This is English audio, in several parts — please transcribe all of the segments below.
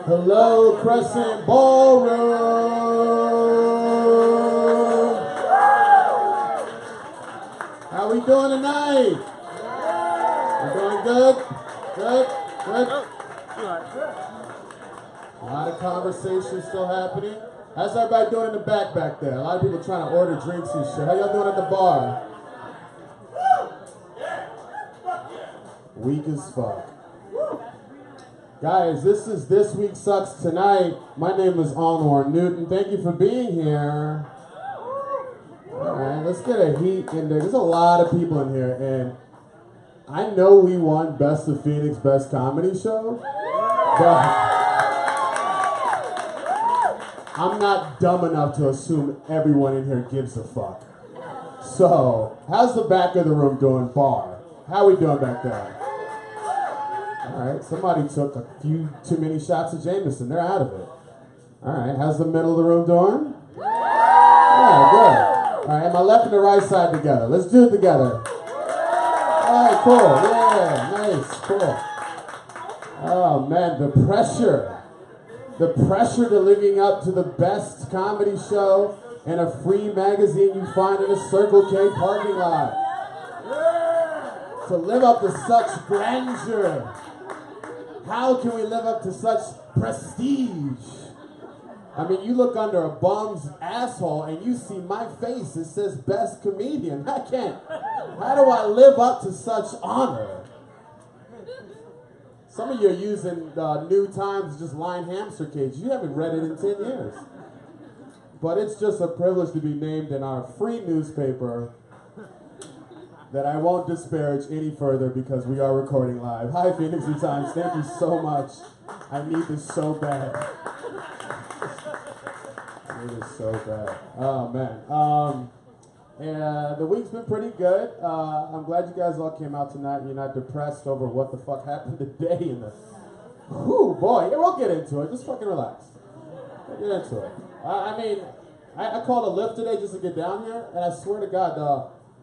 Hello, Crescent Ballroom. How we doing tonight? We doing good? Good? Good? A lot of conversation still happening. How's everybody doing in the back there? A lot of people trying to order drinks and shit. How y'all doing at the bar? Weak as fuck. Guys, this is This Week Sucks Tonight. My name is Anwar Newton. Thank you for being here. Alright, let's get a heat in there. There's a lot of people in here, and I know we won Best of Phoenix Best Comedy Show, but I'm not dumb enough to assume everyone in here gives a fuck. So, how's the back of the room doing, bar? How we doing back there? Alright, somebody took a few too many shots of Jameson. They're out of it. Alright, how's the middle of the room doing? Yeah, good. Alright, my left and the right side together. Let's do it together. Alright, cool. Yeah, nice, cool. Oh man, the pressure. The pressure to living up to the best comedy show in a free magazine you find in a Circle K parking lot. To live up to such grandeur. How can we live up to such prestige? I mean, you look under a bum's asshole and you see my face. It says best comedian. I can't. How do I live up to such honor? Some of you are using New Times just line hamster cage. You haven't read it in 10 years. But it's just a privilege to be named in our free newspaper that I won't disparage any further because we are recording live. Hi, Phoenix New Times. Thank you so much. I need this so bad. I need this so bad. Oh, man. The week's been pretty good. I'm glad you guys all came out tonight and you're not depressed over what the fuck happened today in the... Whew, boy. Yeah, we'll get into it. Just fucking relax. We'll get into it. I called a Lyft today just to get down here, and I swear to God,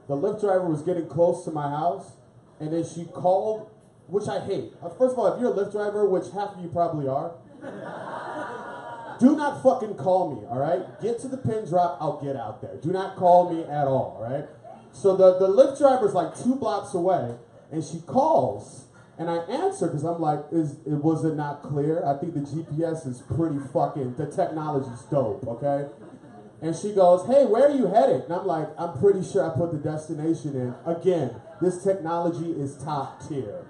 the Lyft driver was getting close to my house, and then she called, which I hate. First of all, if you're a Lyft driver, which half of you probably are, do not fucking call me, all right? Get to the pin drop, I'll get out there. Do not call me at all, all right? So the Lyft driver's like 2 blocks away, and she calls, and I answer because I'm like, was it not clear? I think the GPS is pretty fucking, the technology's dope, okay? And she goes, hey, where are you headed? And I'm like, I'm pretty sure I put the destination in. Again, this technology is top tier.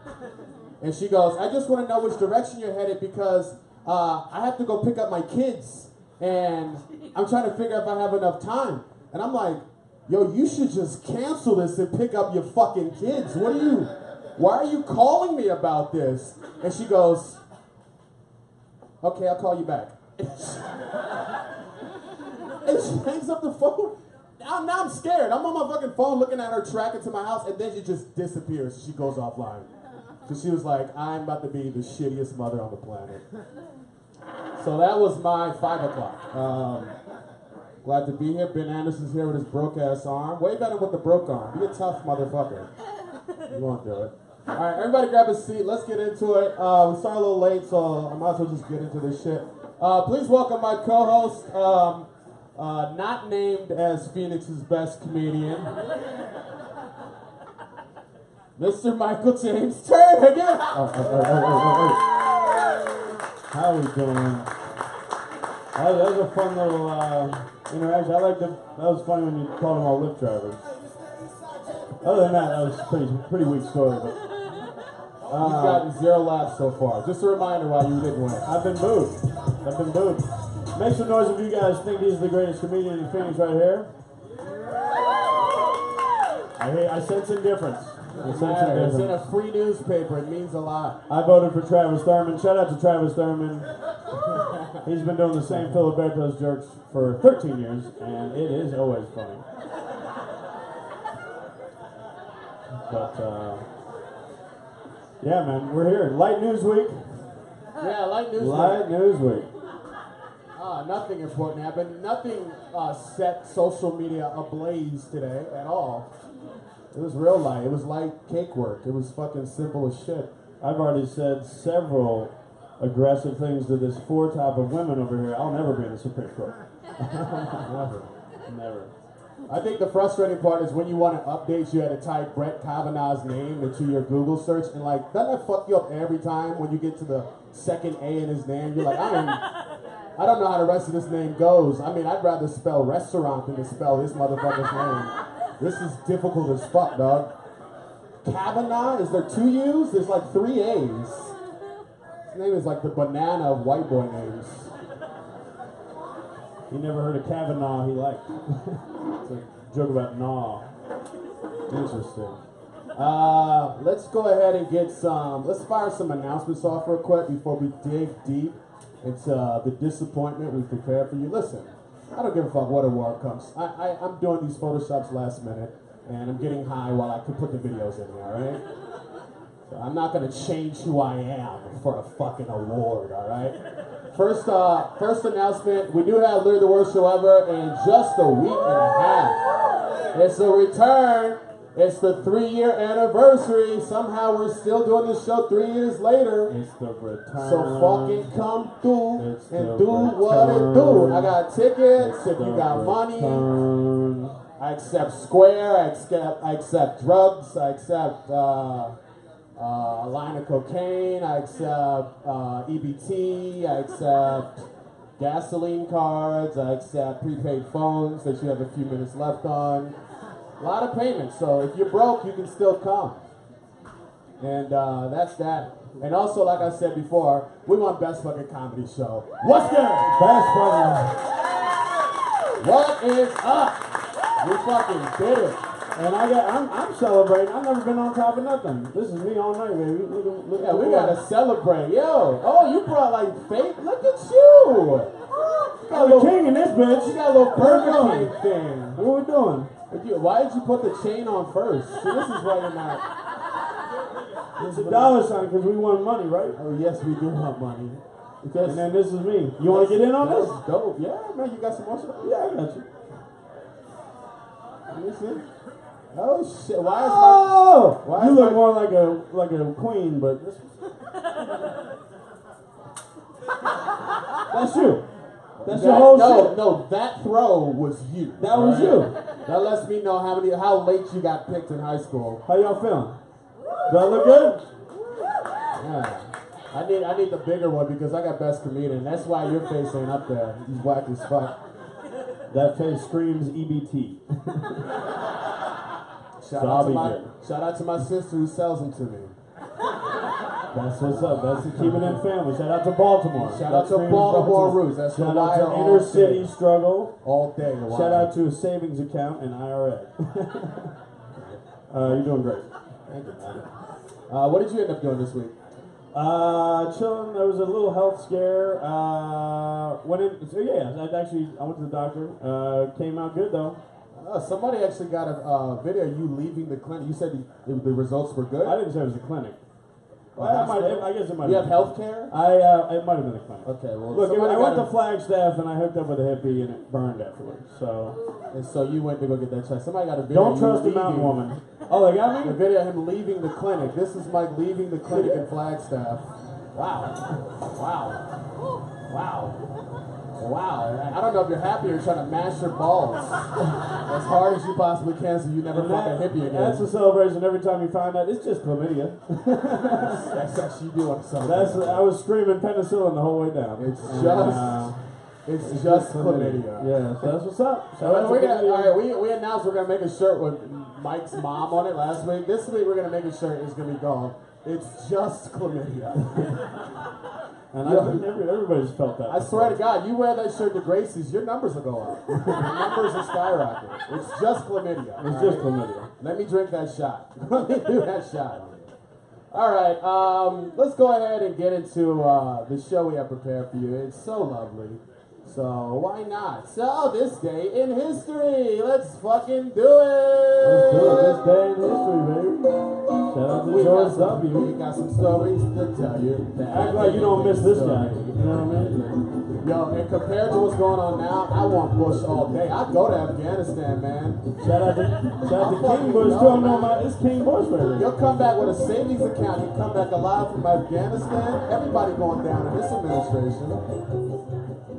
And she goes, I just want to know which direction you're headed because I have to go pick up my kids. And I'm trying to figure out if I have enough time. And I'm like, yo, you should just cancel this and pick up your fucking kids. Why are you calling me about this? And she goes, okay, I'll call you back. And she hangs up the phone. Now I'm scared. I'm on my fucking phone looking at her tracking to my house, and then she just disappears. She goes offline. So she was like, I'm about to be the shittiest mother on the planet. So that was my 5 o'clock. Glad to be here. Ben Anderson's here with his broke-ass arm. Way better with the broke arm. Be a tough motherfucker. You won't do it. All right, everybody grab a seat. Let's get into it. We started a little late, so I might as well just get into this shit. Please welcome my co-host, not named as Phoenix's best comedian, Mr. Michael James Turner again. How are we doing? That was a fun little interaction. That was funny when you called them all Lyft drivers. Other than that was a pretty weak story. But you've gotten 0 laughs so far. Just a reminder why you didn't win. I've been booed. Make some noise if you guys think he's the greatest comedian in Phoenix right here. I sense indifference. It's in a free newspaper. It means a lot. I voted for Travis Thurman. Shout out to Travis Thurman. He's been doing the same Filiberto's jokes for 13 years, and it is always funny. But, yeah, man, we're here. Light News Week. Yeah, Light News Week. Light News Week. Nothing important happened. Nothing set social media ablaze today at all. It was real light. It was light cake work. It was fucking simple as shit. I've already said several aggressive things to this four-top of women over here. I'll never be in the Supreme Court. Never. Never. I think the frustrating part is when you want to update, you had to type Brett Kavanaugh's name into your Google search, and like, doesn't that fuck you up every time when you get to the second A in his name? You're like, I don't know how the rest of this name goes. I mean, I'd rather spell restaurant than to spell this motherfucker's name. This is difficult as fuck, dog. Kavanaugh? Is there 2 U's? There's like 3 A's. His name is like the banana of white boy names. You never heard of Kavanaugh he liked. It's a joke about gnaw. Interesting. Let's go ahead and get let's fire some announcements off real quick before we dig deep into the disappointment we prepared for you. Listen, I don't give a fuck what award comes. I'm doing these Photoshops last minute, and I'm getting high while I can put the videos in there, alright? So I'm not gonna change who I am for a fucking award, alright? First announcement, we do have Literally the Worst Show Ever in just a week and a half. It's a return. It's the 3-year anniversary. Somehow we're still doing this show 3 years later. It's the return. So fucking come through and do what it do. I got tickets if you got money. I accept Square. I accept drugs. I accept a line of cocaine. I accept EBT. I accept gasoline cards. I accept prepaid phones that you have a few minutes left on. A lot of payments, so if you're broke, you can still come. And that's that. And also, like I said before, we want Best Fucking Comedy Show. What's good? Best fucking. What is up? We fucking did it. And I'm celebrating. I've never been on top of nothing. This is me all night, baby. Look Yeah, we gotta celebrate. Yo, oh, you brought like fake. Look at you. I'm the king in this bitch. You got a little Burger King thing. What are we doing? Why did you put the chain on first? See, this is why you're not. It's a dollar sign because we want money, right? Oh yes, we do want money. Because And then this is me. You want to get in on this? That's dope. Yeah, man, you got some more stuff? Yeah, I got you. Let me see. Oh shit! Why is Oh! Why You is look my- more like a queen, but that's you. That's your whole shit. No, that throw was you. That was you. That lets me know how late you got picked in high school. How y'all feeling? Do I look good? Yeah. I need the bigger one because I got best comedian. That's why your face ain't up there. He's whack as fuck. That face screams EBT. Shout out to my sister who sells them to me. That's what's up. That's the Keep It In family. Shout out to Baltimore. Shout out to Baltimore Roots. That's Shout the out wire to all Inner day. City Struggle. All day. The Shout wire. out to a savings account and IRA. You're doing great. Thank you, man. What did you end up doing this week? Chilling. There was a little health scare. I went to the doctor. Came out good though. Somebody actually got a video of you leaving the clinic. You said the results were good? I didn't say it was a clinic. I guess it might. You have health care? It might have been a clinic. Okay, well, Look, somebody I went got to Flagstaff and I hooked up with a hippie and it burned afterwards. So you went to go get that checked. Somebody got a video. don't trust the mountain woman. Oh, they got The me. video of him leaving the clinic. This is Mike leaving the clinic in Flagstaff. Wow. I don't know if you're happy or trying to mash your balls as hard as you possibly can so you never fucking hippie again. That's a celebration every time you find out. It's just chlamydia. That's actually doing something. I was screaming penicillin the whole way down. It's just chlamydia. Yeah, so that's what's up. We announced we're gonna make a shirt with Mike's mom on it last week. This week we're gonna make a shirt. It's gonna be called "It's Just Chlamydia." And I think everybody's felt that. I swear to God, you wear that shirt to Gracie's, your numbers will go up. Your numbers will skyrocket. It's just chlamydia. It's just chlamydia. Let me drink that shot. Let me do that shot. All right, let's go ahead and get into the show we have prepared for you. It's so lovely. So why not? So this day in history, let's fucking do it. Let's do it. This day in history, baby. Shout out to George W. We got some stories to tell you. Act like you don't miss this guy. You know what I mean? Yo, and compared to what's going on now, I want Bush all day. I'd go to Afghanistan, man. Shout out to King Bush. Still know it's King Bush, baby. You'll come back with a savings account. You come back alive from Afghanistan. Everybody going down in this administration.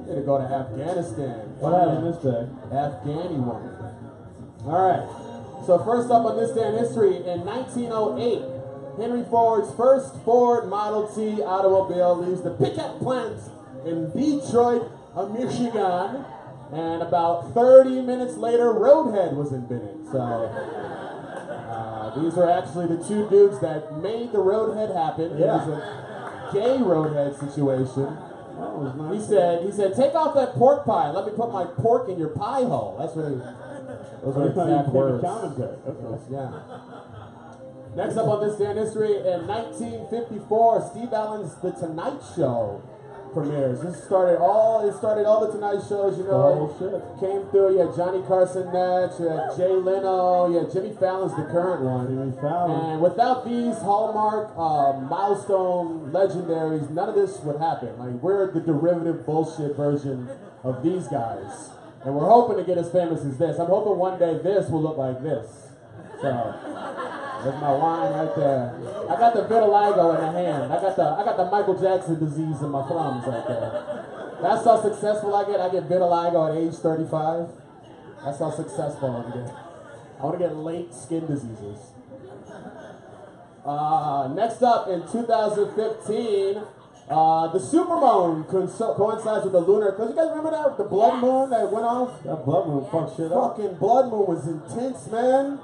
To go to Afghanistan. What happened this day? Afghani woman. All right. So first up on this day in history, in 1908, Henry Ford's first Ford Model T automobile leaves the picket plant in Detroit, Michigan, and about 30 minutes later, Roadhead was invented. So these are actually the two dudes that made the Roadhead happen. Yeah. It was a gay Roadhead situation. That was nice. He said, take off that pork pie. Let me put my pork in your pie hole. That's what those are exact words. Commentary. Okay. Yeah. Next up on this day in history, in 1954, Steve Allen's The Tonight Show premieres. It started all the Tonight Shows, you know. Oh, shit. Came through. You had Johnny Carson next, you had Jay Leno, you had Jimmy Fallon's the current one. Jimmy Fallon. And without these Hallmark milestone legendaries, none of this would happen. Like, we're the derivative bullshit version of these guys. And we're hoping to get as famous as this. I'm hoping one day this will look like this. So, there's my wine right there. I got the vitiligo in the hand. I got the Michael Jackson disease in my thumbs right there. That's how successful I get. I get vitiligo at age 35. That's how successful I get. I want to get late skin diseases. Next up, in 2015, the supermoon coincides with the lunar eclipse. You guys remember that? The blood moon that went off? That blood moon fucked shit up. Fucking blood moon was intense, man.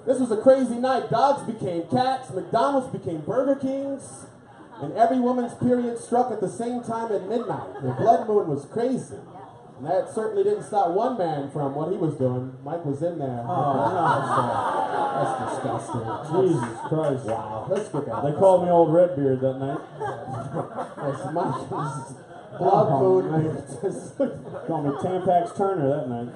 This was a crazy night. Dogs became cats, McDonald's became Burger Kings, and every woman's period struck at the same time at midnight. The blood moon was crazy. And that certainly didn't stop one man from what he was doing. Mike was in there. Oh, no. That's disgusting. Jesus Christ. Wow. Let's get that. They called me Old Redbeard that night. That's Mike. Blood moon. Called me Tampax Turner that night.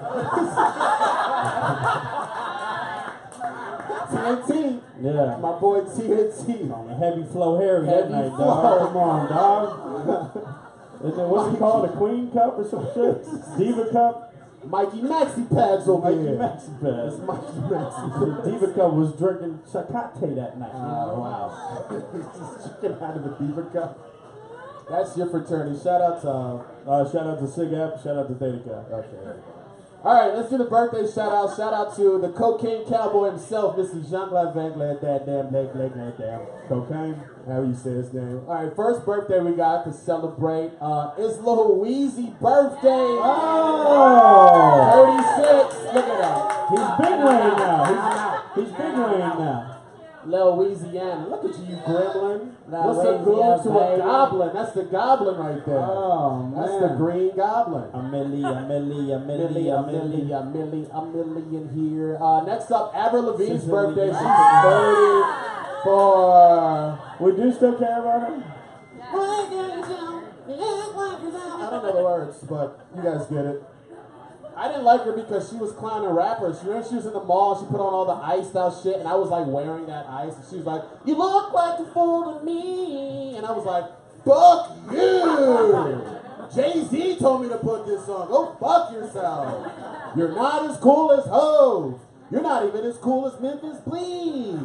TNT. Yeah. My boy TNT. Called me Heavy Flow Harry that Heavy night, Flow. dog. Come on, dog. What's it called? A Queen Cup or some shit? Diva Cup? Mikey Maxi Pads over Mikey here. Maxi Pads. It's Mikey Maxi The Diva Cup was drinking Sakate that night. Oh, wow. Just drinking out of a Diva Cup. That's your fraternity. Shout out to Sig Ep, shout out to Theta Cup. okay. All right, let's do the birthday shout out. Shout out to the cocaine cowboy himself, Mr. Jean-Claude Van Glen, that damn Cocaine. However you say his name. All right, first birthday we got to celebrate is Lil Weezy birthday. Oh! 36. Look at that. He's big Wayne now. He's big Wayne now. Lil Weeziana. Look at you gremlin. Lil What's the Weezy, groove to a baby. goblin? That's the goblin right there. Oh, man. That's the green goblin. A million here. Next up, Avril Lavigne's She's birthday. She's really- 34. We do still care about him? I don't know the words, but you guys get it. I didn't like her because she was clowning rappers. You know, she was in the mall, she put on all the iced out shit, and I was like wearing that ice, and she was like, "You look like a fool to me," and I was like, "Fuck you!" Jay-Z told me to put this on. Go fuck yourself. You're not as cool as Hov. You're not even as cool as Memphis Bleak.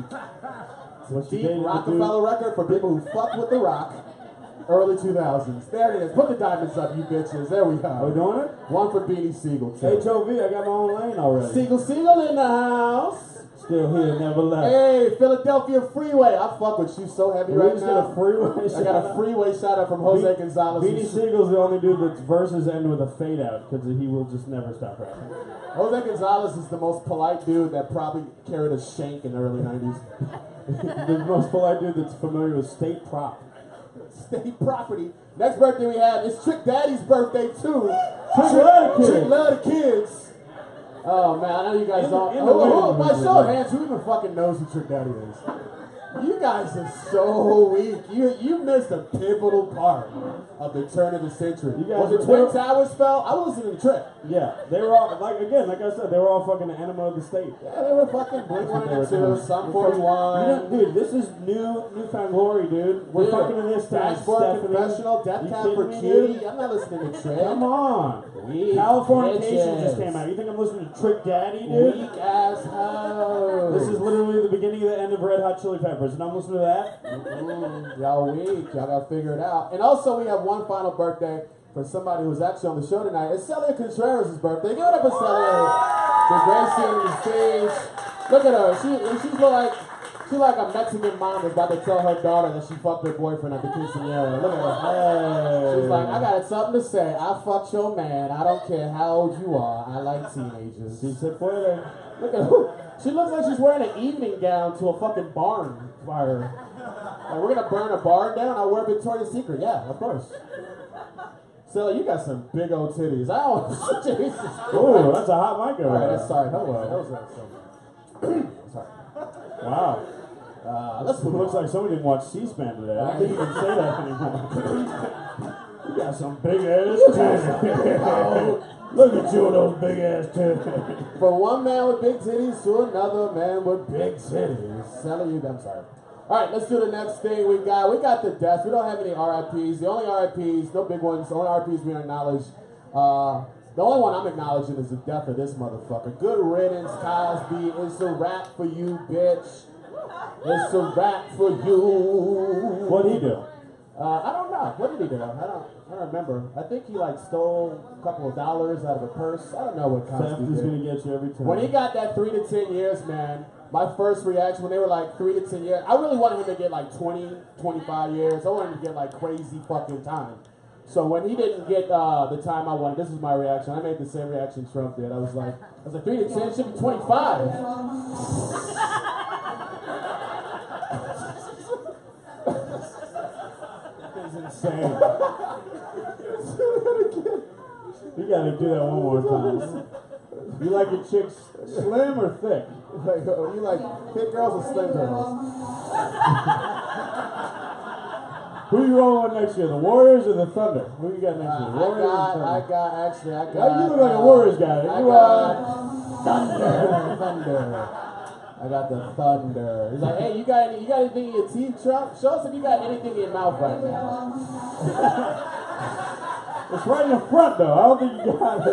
What's the Deep date? Rockefeller record for people who fuck with the rock. Early 2000s. There it is. Put the diamonds up, you bitches. There we Are go. we doing it? One for Beanie Siegel, too. HOV, I got my own lane already. Siegel in the house. Still here, never left. Hey, Philadelphia Freeway. I fuck with you so heavy We right just now. get a freeway I got a freeway shout out from Jose Gonzalez. Beanie Siegel's the only dude that's verses end with a fade out because he will just never stop rapping. Jose Gonzalez is the most polite dude that probably carried a shank in the early 90s. The most polite dude that's familiar with state prop. state property. Next birthday we have is Trick Daddy's birthday too. Trick Love the Kids. Oh man, I know you guys don't. My show of hands, who even fucking knows who Trick Daddy is? You guys are so weak. You missed a pivotal part of the turn of the century. You guys when the Twin Towers fell, I was listening to Trick. Yeah, they were all like I said, they were all fucking the enema of the state. Yeah, they were fucking Blink-182, Sum 41. Dude, this is newfound glory, dude. We're fucking in this time. Dashboard Confessional, Death Cab for Cutie. I'm not listening to Trick. Come on. Californication just came out. You think I'm listening to Trick Daddy, dude? Weak ass hoe. This is literally the beginning of the end of Red Hot Chili Peppers, and I'm listening to that? Y'all weak. Y'all gotta figure it out. And also, we have one final birthday for somebody who's actually on the show tonight. It's Celia Contreras' birthday. Give it up for Celia. The gracing on the stage. Look at her. She's like a Mexican mom that's about to tell her daughter that she fucked her boyfriend at the quinceañera. Look at her. Hey. She's like, I got something to say. I fucked your man. I don't care how old you are. I like teenagers. She said, look at her. She looks like she's wearing an evening gown to a fucking barn fire. Like, we're gonna burn a barn down? I wear Victoria's Secret. Yeah, of course. So you got some big old titties. I don't. Jesus Christ. Ooh, that's a hot mic over there. Alright, sorry. Hello. Sorry. Wow. Let's move looks on. like somebody didn't watch C-SPAN today. I don't think you can say that anymore. You got some big ass titties. Look at you with those big ass titties. From one man with big titties to another man with big titties. I'm sorry. Alright, let's do the next thing we got. We got the deaths. We don't have any RIPs. The only RIPs, no big ones, the only RIPs we acknowledge. The only one I'm acknowledging is the death of this motherfucker. Good riddance, Cosby. It's a wrap for you, bitch. It's a wrap for you. What'd he do? I don't know. What did he do? I don't remember. I think he like stole a couple of dollars out of a purse. I don't know what Cosby did. Theft is gonna get you every time. When he got that 3 to 10 years, man, my first reaction when they were like 3 to 10 years, I really wanted him to get like 20, 25 years. I wanted him to get like crazy fucking time. So when he didn't get the time I wanted, this is my reaction. I made the same reaction Trump did. I was like 3 to 10 should be 25. That's insane. You gotta do that one more time. You like your chicks slim or thick? You like thick girls or slim girls? Who you rolling with next year? The Warriors or the Thunder? Who you got next year? Warriors or Thunder? I got. You look like a Warriors guy. Thunder. I got the Thunder. He's like, hey, you got anything in your teeth, Trump? Show us if you got anything in your mouth right now. It's right in the front, though. I don't think you got it.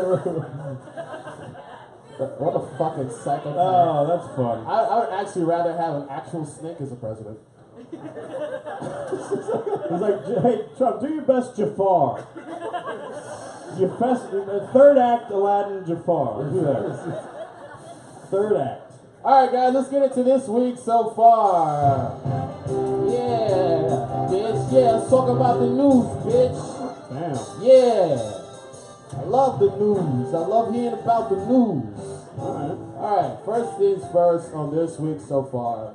What a fucking psychopath. Oh, that's fun. I would actually rather have an actual snake as a president. He's like, hey, Trump, do your best Jafar. Your best, third act Aladdin Jafar. Do that. Third act. Alright, guys, let's get into this week so far. Yeah, bitch. Yeah, let's talk about the news, bitch. Damn. Yeah. I love the news. I love hearing about the news. Alright, first things first on this week so far.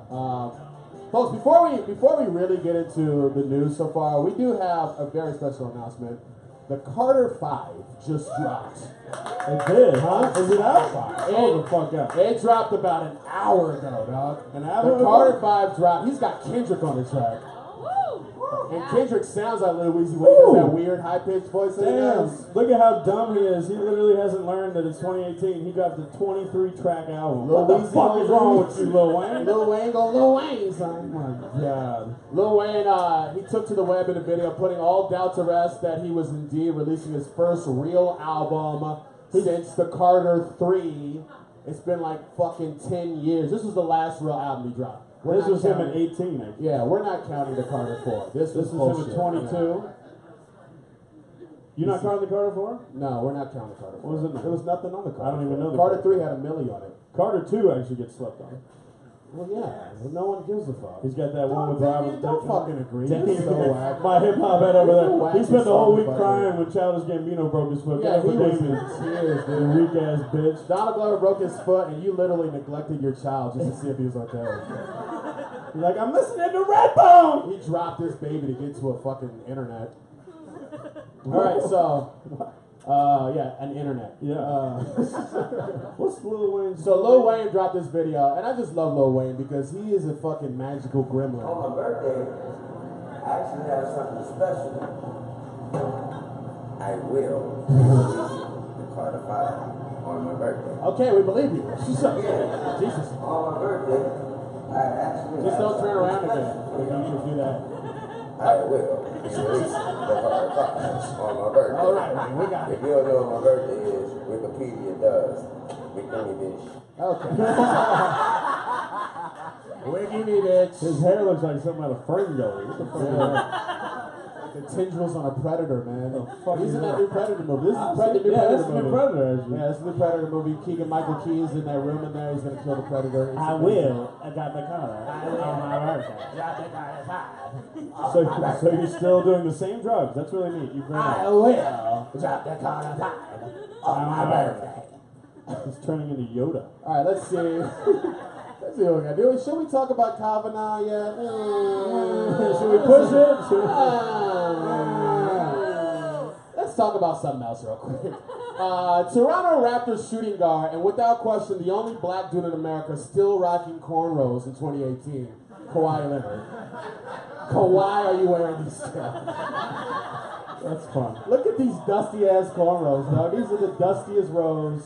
Folks, before we really get into the news so far, we do have a very special announcement. The Carter 5 just dropped. It did, huh? Is it out? Oh, the fuck out. It dropped about an hour ago, dog. An hour ago? The Carter 5 dropped. He's got Kendrick on the track. And Kendrick sounds like Lil Weezy when he does that weird high-pitched voice that he does. Look at how dumb he is. He literally hasn't learned that it's 2018. He dropped a 23-track album. What the fuck is wrong with you, Lil Wayne? Lil Wayne go Lil Wayne, son. Oh my God. Lil Wayne, he took to the web in a video putting all doubt to rest that he was indeed releasing his first real album since the Carter 3. It's been like fucking 10 years. This was the last real album he dropped. This was him at 18, actually. Yeah, we're not counting the Carter 4. This was him at 22. Yeah. You not counting the Carter 4? No, we're not counting the Carter 4. What was it? There was nothing on the Carter. I don't even know the Carter 3 had a milli on it. Carter 2 actually gets slept on. Well, yeah, but no one gives a fuck. He's got that one with Robert. Don't fucking agree. Damn, You're so whack. my hip hop head over there. Wacky He spent the whole week fucking crying when Childish Gambino broke his foot. Yeah, he was Damien. in tears, You dude. weak ass bitch. Donald Glover broke his foot, and you literally neglected your child just to see if he was okay. He's like, I'm listening to Redbone. He dropped this baby to get to a fucking internet. Alright, so, yeah, an internet. Yeah. What's Lil Wayne? So Lil Wayne dropped this video, and I just love Lil Wayne because he is a fucking magical gremlin. On my birthday, I actually have something special. I will release the Carter 5 on my birthday. Okay, we believe you. Jesus. On my birthday, I actually Just have don't turn around something again. special. You can just do that. I will release the Carter 5 on my birthday. All right, we got it. If you don't know what my birthday is, Wikipedia does. Bikini Dish. Okay. Wiggy me, bitch. His hair looks like something out of Ferngully. What the fuck is that? The tendrils on a predator, man. fuck He's is in that that? new Predator movie. This is the new Yeah, Predator that's the movie. new Predator, actually. Yeah, it's the new Predator movie. Keegan Michael Key is in that room in there. He's gonna kill the Predator. It's I amazing. will. I got the color. On my birthday. So you're still doing the same drugs? That's really neat. You've will drop the Carter 5 on my birthday. He's turning into Yoda. All right, let's see. Let's see what we gotta do. Should we talk about Kavanaugh yet? Should we push it? Should we... Let's talk about something else real quick. Toronto Raptors shooting guard, and without question, the only black dude in America still rocking cornrows in 2018, Kawhi Leonard. Kawhi, are you wearing these still? That's fun. Look at these dusty ass cornrows, dog. These are the dustiest rows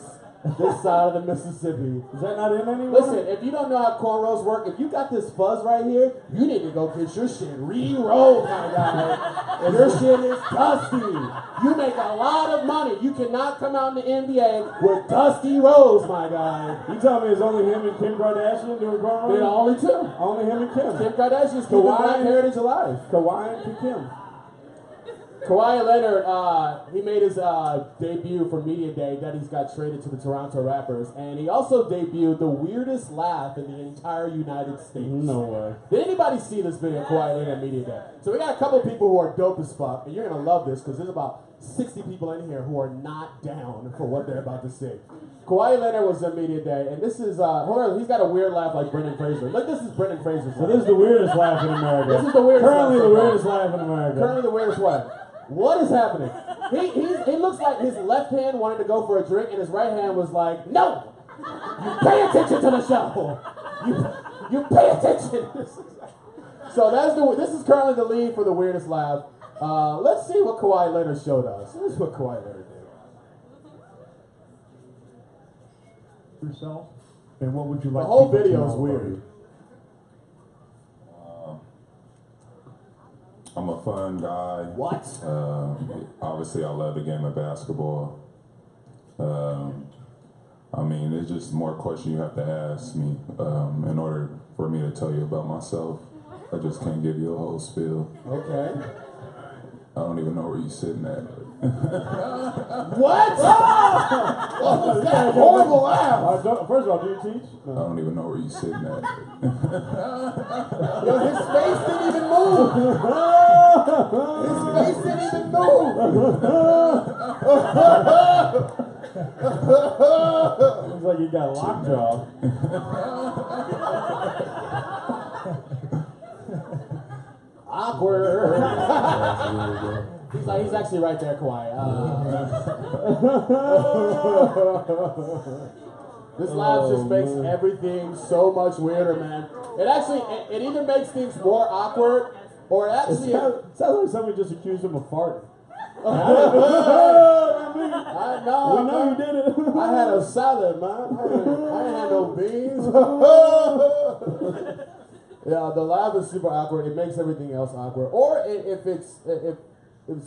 this side of the Mississippi. Is that not in anymore? Listen, if you don't know how cornrows work, if you got this fuzz right here, you need to go get your shit re-rolled, my guy. Your shit is dusty. You make a lot of money. You cannot come out in the NBA with dusty rolls, my guy. You tell me it's only him and Kim Kardashian doing cornrows? They're only two. Only him and Kim. Kim Kardashian's keeping Kawhi- black heritage alive. Kawhi and Kim. Kawhi Leonard, he made his debut for Media Day that he's got traded to the Toronto Raptors, and he also debuted the weirdest laugh in the entire United States. No way. Did anybody see this video, Kawhi Leonard Media Day? So we got a couple people who are dope as fuck, and you're gonna love this because there's about 60 people in here who are not down for what they're about to see. Kawhi Leonard was at Media Day, and this is, hold on, he's got a weird laugh like Brendan Fraser. Look, this is Brendan Fraser's So laugh. this is the weirdest laugh in America. This is the weirdest Currently laugh the so far. weirdest laugh in America. Currently the weirdest what? What is happening? He looks like his left hand wanted to go for a drink, and his right hand was like, no! You pay attention to the show! You pay attention! So this is currently the lead for the weirdest laugh. Let's see what Kawhi Leonard showed us. Here's what Kawhi Leonard did. Yourself? And what would you like The whole people to video know is about weird. you? I'm a fun guy. What? Obviously, I love the game of basketball. I mean, it's just more questions you have to ask me in order for me to tell you about myself. I just can't give you a whole spiel. Okay. I don't even know where you're sitting at. What? What was that horrible laugh? First of all, do you teach? I don't even know where you're sitting at. Yo, his face didn't even move. His face didn't even move. Looks like you got lockjaw. Awkward. He's actually right there, Kawhi. This laugh just makes everything so much weirder, man. It actually, it either makes things more awkward, or it actually. Sounds like somebody just accused him of farting. I know. We know you did it. I had a salad, man. I ain't had no beans. Yeah, the laugh is super awkward. It makes everything else awkward. Or if it's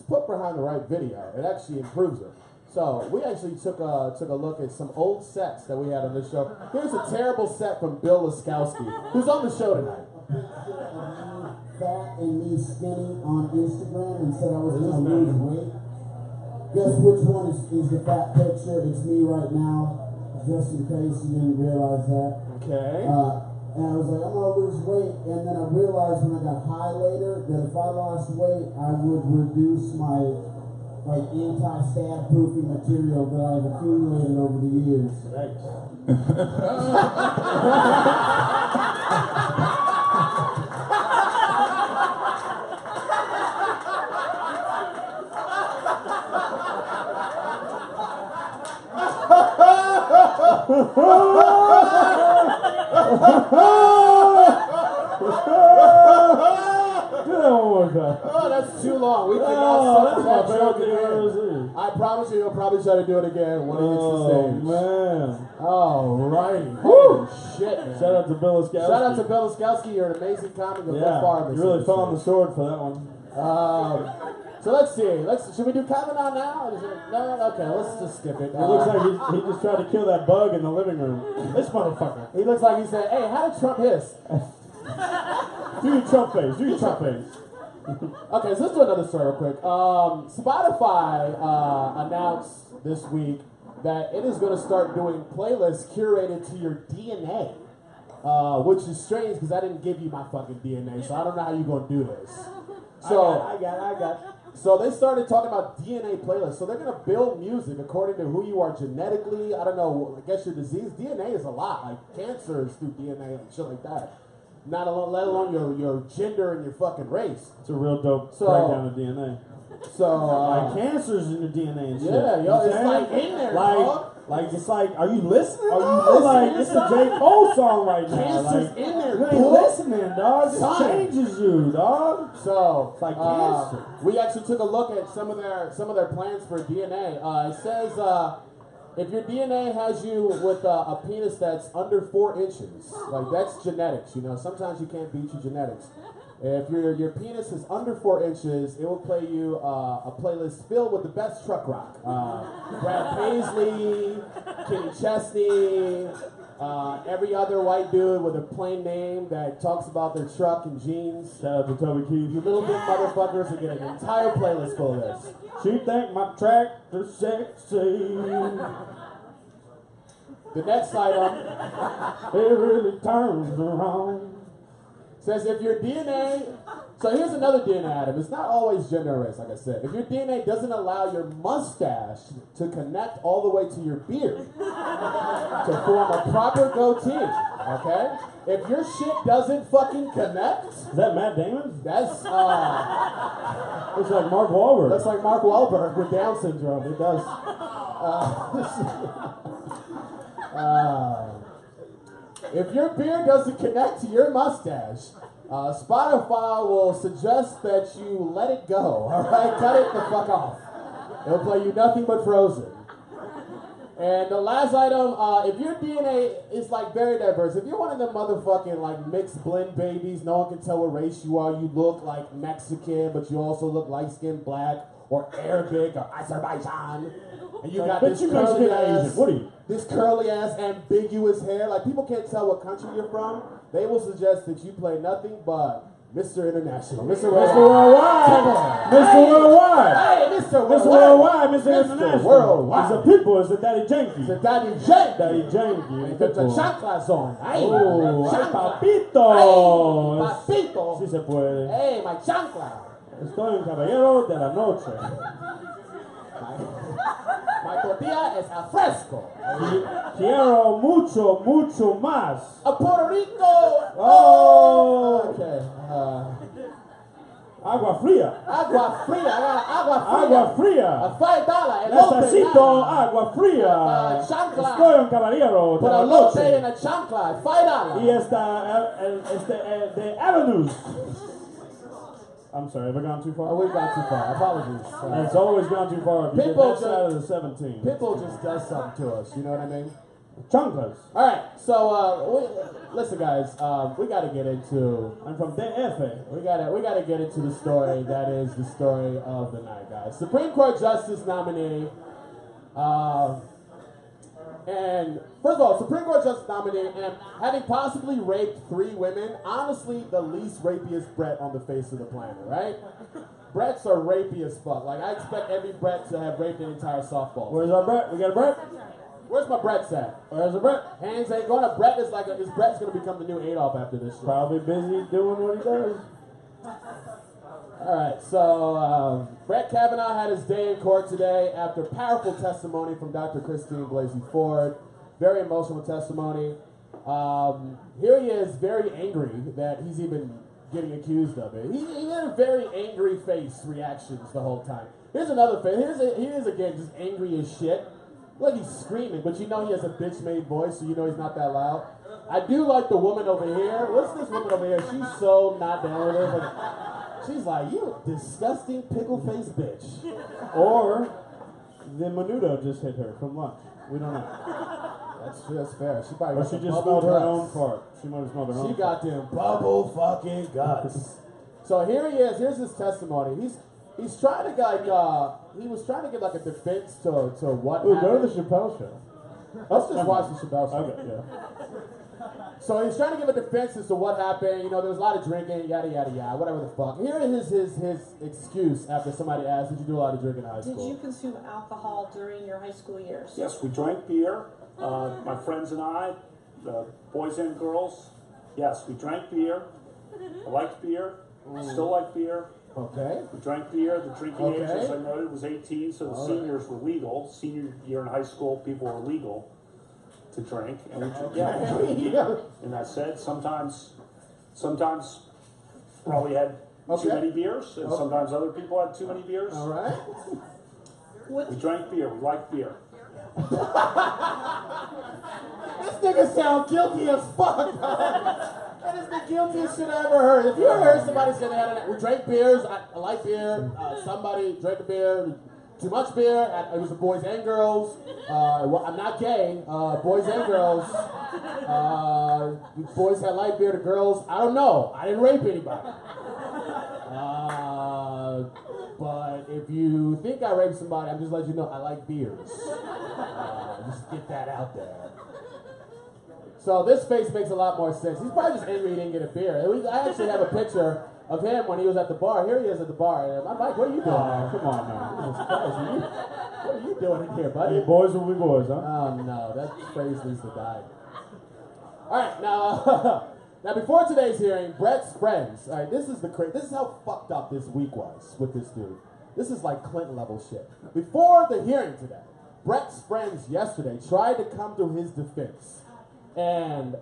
put behind the right video, it actually improves it. So we actually took a look at some old sets that we had on this show. Here's a terrible set from Bill Laskowski, who's on the show tonight. Fat and me skinny on Instagram and said I was going to lose weight. Guess which one is the fat picture? It's me right now, just in case you didn't realize that. Okay. And I was like, I'm going to lose weight. And then I realized when I got high later that if I lost weight, I would reduce my anti-stab proofing material that I've accumulated over the years. Do that one more time. Oh, that's too long. We cannot Oh, set that's that my joke favorite thing I've ever again. seen. I promise you, he'll probably try to do it again when he hits the Oh, stage. man. Alrighty. Holy shit, man. Shout out to Bill Laskowski. Shout out to Bill Laskowski. You're an amazing comic. Go far in Yeah, this you really fell on the industry. sword for that one. So let's see. Should we do Kavanaugh now? No? Okay, let's just skip it. It looks like he just tried to kill that bug in the living room. This motherfucker. He looks like he said, hey, how did Trump hiss? Do your Trump face. Do your Trump face. Okay, so let's do another story real quick. Spotify announced this week that it is going to start doing playlists curated to your DNA, which is strange because I didn't give you my fucking DNA, so I don't know how you're going to do this. So I got. So they started talking about DNA playlists. So they're going to build music according to who you are genetically. I don't know, I guess your disease. DNA is a lot. Like cancer is through DNA and shit like that. Not alone, let alone your gender and your fucking race. It's a real dope So- breakdown of DNA. So, Like cancer's in your DNA and shit. yeah, You yo, know what it's I'm like saying? in there, like, dog. like it's like, are you listening? Are you dog? listening, Like it's a dog? J. Cole song right now. Cancer's Like, in there, you ain't dog. listening, dog. It Son. changes you, dog. So It's like cancer. we actually took a look at some of their plans for DNA. It says if your DNA has you with a penis that's under 4 inches, like that's genetics. You know, sometimes you can't beat your genetics. If your penis is under 4 inches, it will play you a playlist filled with the best truck rock. Brad Paisley, Kenny Chesney, every other white dude with a plain name that talks about their truck and jeans. Shout out to Toby You Keith. little big motherfuckers will get an entire playlist full of this. She think my tractor sexy. The next item It really turns around. says if your DNA. So here's another DNA item. It's not always gender or race, like I said. If your DNA doesn't allow your mustache to connect all the way to your beard to form a proper goatee, okay? If your shit doesn't fucking connect, Is that Matt Damon? that's Looks like Mark Wahlberg. that's like Mark Wahlberg with Down syndrome. It does. If your beard doesn't connect to your mustache, Spotify will suggest that you let it go. All right, cut it the fuck off. It'll play you nothing but Frozen. And the last item, if your DNA is like very diverse, if you're one of them motherfucking like mixed blend babies, no one can tell what race you are. You look like Mexican, but you also look light skinned black or Arabic or Azerbaijan. And you got But this you curly Mexican ass, Asian. What are you? this curly ass ambiguous hair. Like people can't tell what country you're from. They will suggest that you play nothing but Mr. International. Mr. Worldwide. Come on. Mr. Worldwide. Hey, Mr. Worldwide. Mr. Worldwide, Mr. Mr. International. Worldwide. It's a people, it's a Daddy Janky. It's a Daddy Janky. Daddy Janky. The chanclas on. Ay, Oh, ay, chancla. papito. Ay, papito. Sí se puede. Hey, my chancla. Estoy un caballero de la noche. My tortilla es a fresco. Quiero mucho, mucho más. A Puerto Rico. Oh. Okay. Agua fría. Agua fría. I got agua fría. Agua fría. A $5. Elote, Necesito nada. agua fría. Chancla. Estoy un caballero de Put la a lote noche. and a chancla. $5. Y the avenues. I'm sorry, have I gone too Oh, far? we've gone too far. Apologies. It's always gone too far because Pitbull that's out of the 17. Pitbull just does something to us. You know what I mean? Chanclas. All right. So listen, guys. We got to get into. I'm from DF. We gotta get into the story that is the story of the night, guys. Supreme Court Justice nominee, and first of all, Supreme Court Justice nominee, and having possibly raped 3 women, honestly, the least rapiest Brett on the face of the planet, right? Bretts are rapey as fuck. Like I expect every Brett to have raped an entire softball. Where's our Brett? We got a Brett? Where's my Bretts at? Where's a Brett? Hands ain't going to Brett is like this Brett's gonna become the new Adolf after this shit. Probably busy doing what he does. Alright, so Brett Kavanaugh had his day in court today after powerful testimony from Dr. Christine Blasey Ford. Very emotional testimony. Here he is, very angry that he's even getting accused of it. He had a very angry face reactions the whole time. Here's another face. He is again just angry as shit. like he's screaming, but you know he has a bitch-made voice, so you know he's not that loud. I do like the woman over here. What's this woman over here? She's so not down with it. Like, she's like, you disgusting pickle-faced bitch. Or the menudo just hit her from lunch. We don't know. That's fair. She probably Or got she the just bubble smelled her guts. own fart. She might have smelled her own She fart. got them bubble fucking guts. So here he is. Here's his testimony. He's trying to he was trying to get like a defense to what Ooh, happened. go to the Chappelle show. Let's just watch the Chappelle show. Okay, yeah. So he's trying to give a defense as to what happened. You know, there was a lot of drinking, yada yada yada, whatever the fuck. Here is his excuse after somebody asked, "Did you do a lot of drinking in high Did school?" you consume alcohol during your high school years? Yes, we drank beer. My friends and I, the boys and girls. Yes, we drank beer. I liked beer. Still like beer. Okay. We drank beer. The drinking age, Okay. as I noted, was 18, so the All right. seniors were legal. Senior year in high school, people were legal to drink, and we yeah. Yeah. And I said sometimes probably had Okay. too many beers, and Okay. sometimes other people had too many beers. All right. What, We drank beer. We liked beer. This nigga sound guilty as fuck. That is the guiltiest shit I ever heard. If you ever heard somebody say they had we drank beers, I like beer. Somebody drank a beer, too much beer. It was the boys and girls. Well, I'm not gay. Boys and girls. Boys had light beer. The girls, I don't know. I didn't rape anybody. But if you think I raped somebody, I'm just letting you know I like beers. Just get that out there. So this face makes a lot more sense. He's probably just angry he didn't get a beer. I actually have a picture of him when he was at the bar. Here he is at the bar. And I'm like, what are you doing? Oh, come on now. Jesus Christ, what are you doing in here, buddy? Hey, boys will be boys, huh? Oh no, that phrase needs to die. All right, now, now before today's hearing, Brett's friends. All right, this is how fucked up this week was with this dude. This is like Clinton level shit. Before the hearing today, Brett's friends yesterday tried to come to his defense, and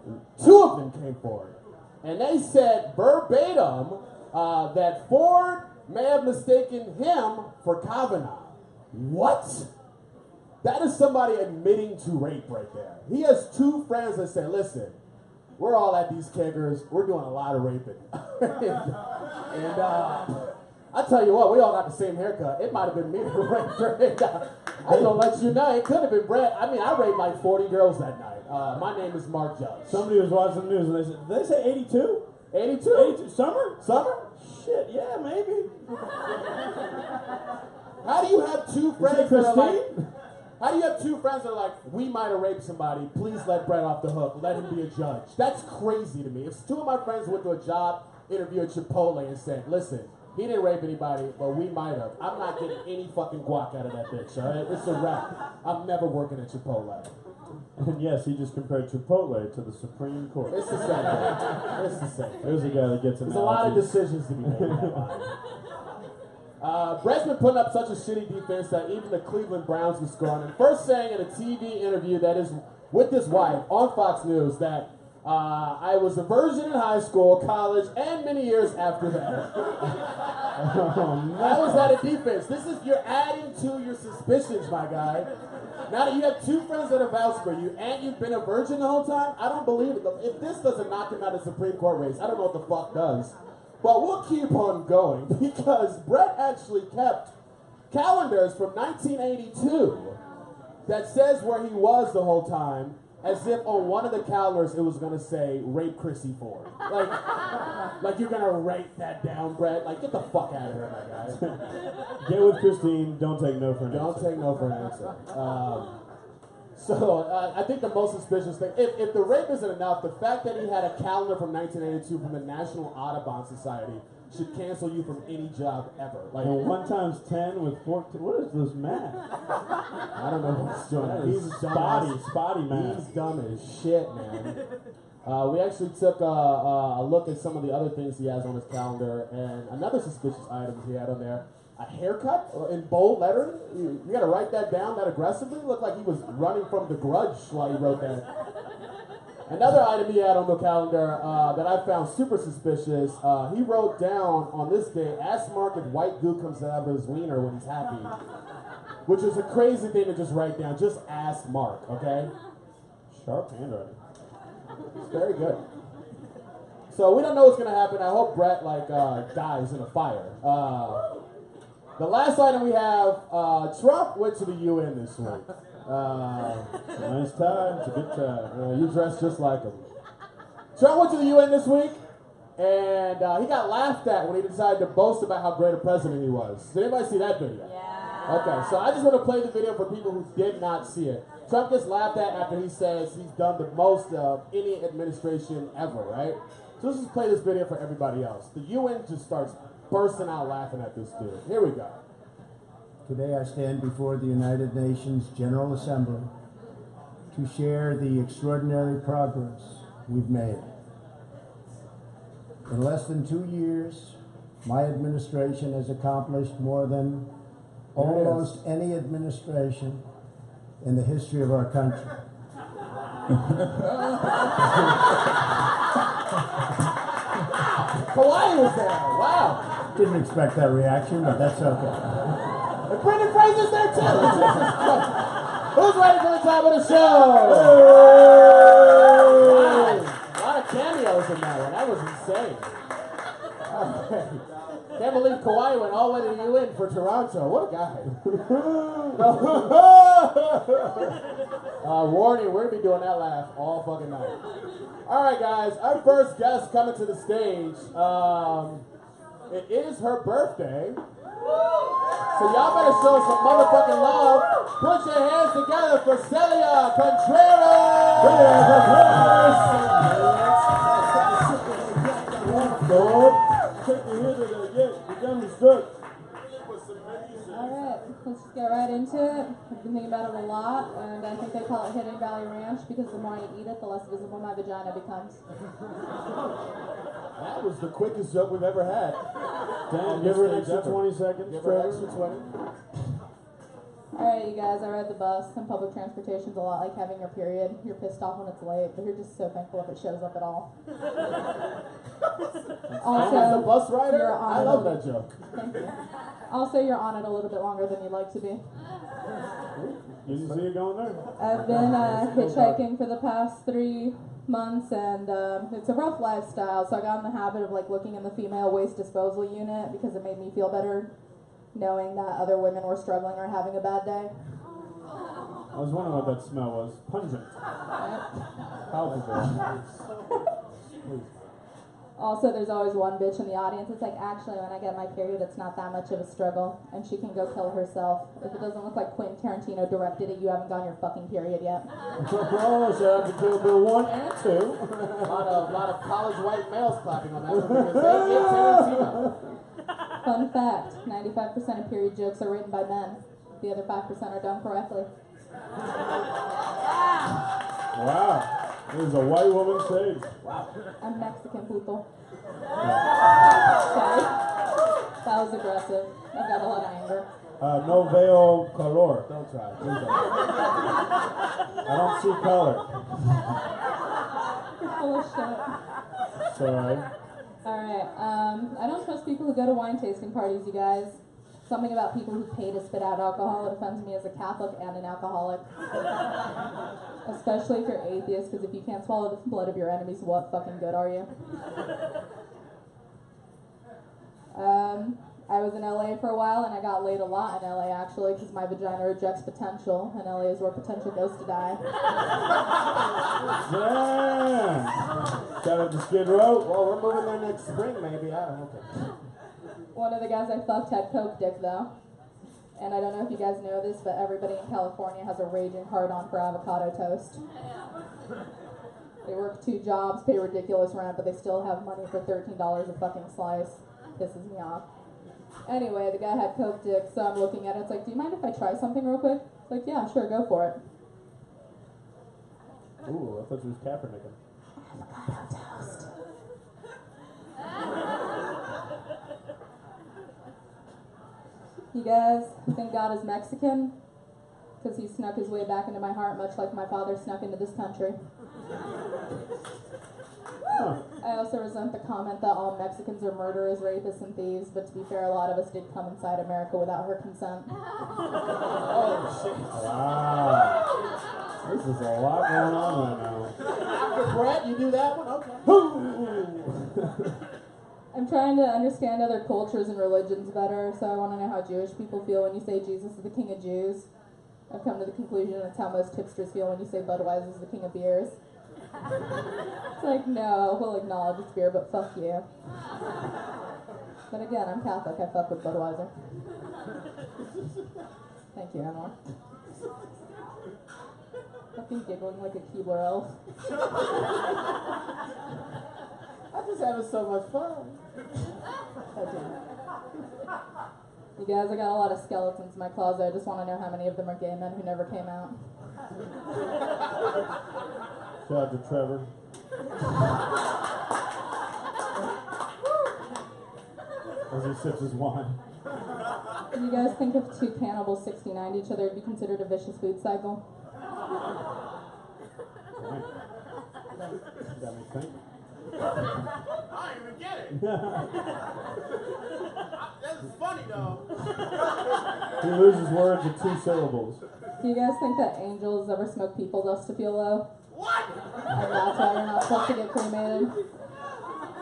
two of them came forward, and they said verbatim that Ford may have mistaken him for Kavanaugh. What? That is somebody admitting to rape right there. He has two friends that say, listen, we're all at these keggers. We're doing a lot of raping. and I tell you what, we all got the same haircut. It might have been me who raped her. I'm going to let you know, it could have been Brett. I mean, I raped like 40 girls that night. My name is Mark Judge. Somebody was watching the news and they said, did they say 82? 82? 82? Summer? Summer? Shit, yeah, maybe. How do you have two Is friends it that are like, Christine? how do you have two friends that are like, we might have raped somebody, please let Brett off the hook, let him be a judge? That's crazy to me. If two of my friends went to a job interview at Chipotle and said, listen, he didn't rape anybody, but we might have. I'm not getting any fucking guac out of that bitch, all right? It's a wrap. I'm never working at Chipotle. And yes, he just compared Chipotle to the Supreme Court. It's the same thing. It's the same thing. There's a guy that gets There's a lot of analogies. decisions to be made in that body. Brett's been putting up such a shitty defense that even the Cleveland Browns can score on him. First saying in a TV interview that is with his wife on Fox News that I was a virgin in high school, college, and many years after that. That was not a defense. You're adding to your suspicions, my guy. Now that you have two friends that have vouched for you and you've been a virgin the whole time, I don't believe it. If this doesn't knock him out of the Supreme Court race, I don't know what the fuck does. But we'll keep on going because Brett actually kept calendars from 1982 that says where he was the whole time, as if on one of the calendars it was gonna say rape Chrissy Ford. Like you're gonna write that down, Brett. Like get the fuck out of here, my guy. Get with Christine, don't take no for an Don't answer. take no for an answer. So I think the most suspicious thing, if the rape isn't enough, the fact that he had a calendar from 1982 from the National Audubon Society should cancel you from any job ever. Like And 1 times 10 with 14. What is this math? I don't know what he's doing. That He's is spotty math. He's dumb as shit, man. We actually took a look at some of the other things he has on his calendar, and another suspicious item he had on there. A haircut in bold lettering? You gotta write that down that aggressively? Looked like he was running from The Grudge while he wrote that. Another item he had on the calendar that I found super suspicious, he wrote down on this day, ask Mark if white goo comes out of his wiener when he's happy. which is a crazy thing to just write down. Just ask Mark, okay? Sharp handwriting. It's very good. So we don't know what's gonna happen. I hope Brett dies in a fire. The last item we have, Trump went to the UN this week. Nice tie. It's a good tie. You dress just like him. Trump went to the UN this week, and he got laughed at when he decided to boast about how great a president he was. Did anybody see that video? Yeah. Okay, so I just want to play the video for people who did not see it. Trump gets laughed at after he says he's done the most of any administration ever, right? So let's just play this video for everybody else. The UN just starts bursting out laughing at this dude. Here we go. Today I stand before the United Nations General Assembly to share the extraordinary progress we've made. In less than 2 years, my administration has accomplished more than almost any administration in the history of our country. Hawaii was there. Wow. Didn't expect that reaction, but that's okay. And Brendan Fraser's there too. Who's ready for the top of the show? Wow. A lot of cameos in that one. That was insane. Okay. Can't believe Kawhi went all the way to the UN for Toronto. What a guy. Warning, we're going to be doing that laugh all fucking night. All right, guys. Our first guest coming to the stage. It is her birthday. So y'all better show some motherfucking love. Put your hands together for Celia Contreras. Check your head today. Yes, you done me stuck. Alright, let's just get right into it. I've been thinking about it a lot, and I think they call it Hidden Valley Ranch because the more I eat it, the less visible my vagina becomes. That was the quickest joke we've ever had. Damn, give her an extra 20 seconds. Give her an extra 20. Alright, you guys, I ride the bus, and public transportation's a lot like having your period. You're pissed off when it's late, but you're just so thankful if it shows up at all. Also, as a bus rider, you're on I it love a- that joke. Thank you. Also, you're on it a little bit longer than you'd like to be. You didn't see it going there? I've been hitchhiking for the past 3 months, and it's a rough lifestyle, so I got in the habit of looking in the female waste disposal unit because it made me feel better knowing that other women were struggling or having a bad day. I was wondering what that smell was. Pungent. Palpable. Also, there's always one bitch in the audience. It's actually, when I get my period, it's not that much of a struggle, and she can go kill herself. If it doesn't look like Quentin Tarantino directed it, you haven't gotten your fucking period yet. Oh, shout out to Kill Bill 1 and 2. A lot of college white males clapping on that one because they get Tarantino. Fun fact, 95% of period jokes are written by men. The other 5% are done correctly. Wow. There's a white woman stage. I'm Mexican, puto. Sorry. That was aggressive. I've got a lot of anger. No veo color. Don't try. Please don't. I don't see color. You're full of shit. Sorry. Alright, I don't trust people who go to wine tasting parties, you guys. Something about people who pay to spit out alcohol, it offends me as a Catholic and an alcoholic. Especially if you're atheist, because if you can't swallow the blood of your enemies, what fucking good are you? I was in LA for a while, and I got laid a lot in LA, actually, because my vagina rejects potential, and LA is where potential goes to die. Damn. Shout out to Skid Row. Well, we're moving there next spring, maybe. I don't know. Okay. One of the guys I fucked had coke dick, though. And I don't know if you guys know this, but everybody in California has a raging hard-on for avocado toast. They work 2 jobs, pay ridiculous rent, but they still have money for $13 a fucking slice. Pisses me off. Anyway, the guy had coke dick, so I'm looking at it. It's like, do you mind if I try something real quick? It's like, yeah, sure, go for it. Ooh, I thought you was Kaepernick. Avocado toast. You guys think God is Mexican? Because he snuck his way back into my heart, much like my father snuck into this country. I also resent the comment that all Mexicans are murderers, rapists, and thieves, but to be fair, a lot of us did come inside America without her consent. Wow. This is a lot going on right now. After Brett, you do that one? Okay. I'm trying to understand other cultures and religions better, so I want to know how Jewish people feel when you say Jesus is the king of Jews. I've come to the conclusion that's how most hipsters feel when you say Budweiser is the king of beers. It's like, no, we'll acknowledge it's beer, but fuck you. But again, I'm Catholic, I fuck with Budweiser. Thank you, Anwar. Fucking giggling like a Keebler elf. I'm just having so much fun. You guys, I got a lot of skeletons in my closet. I just want to know how many of them are gay men who never came out. Shout out to Trevor. As he sips his wine. Do you guys think if two cannibals 69 each other would be considered a vicious food cycle? Got me thinking. I don't even get it. That's funny though. He loses words at 2 syllables. Do you guys think that angels ever smoke people dust to feel low? What? And that's why you're not supposed to get cremated?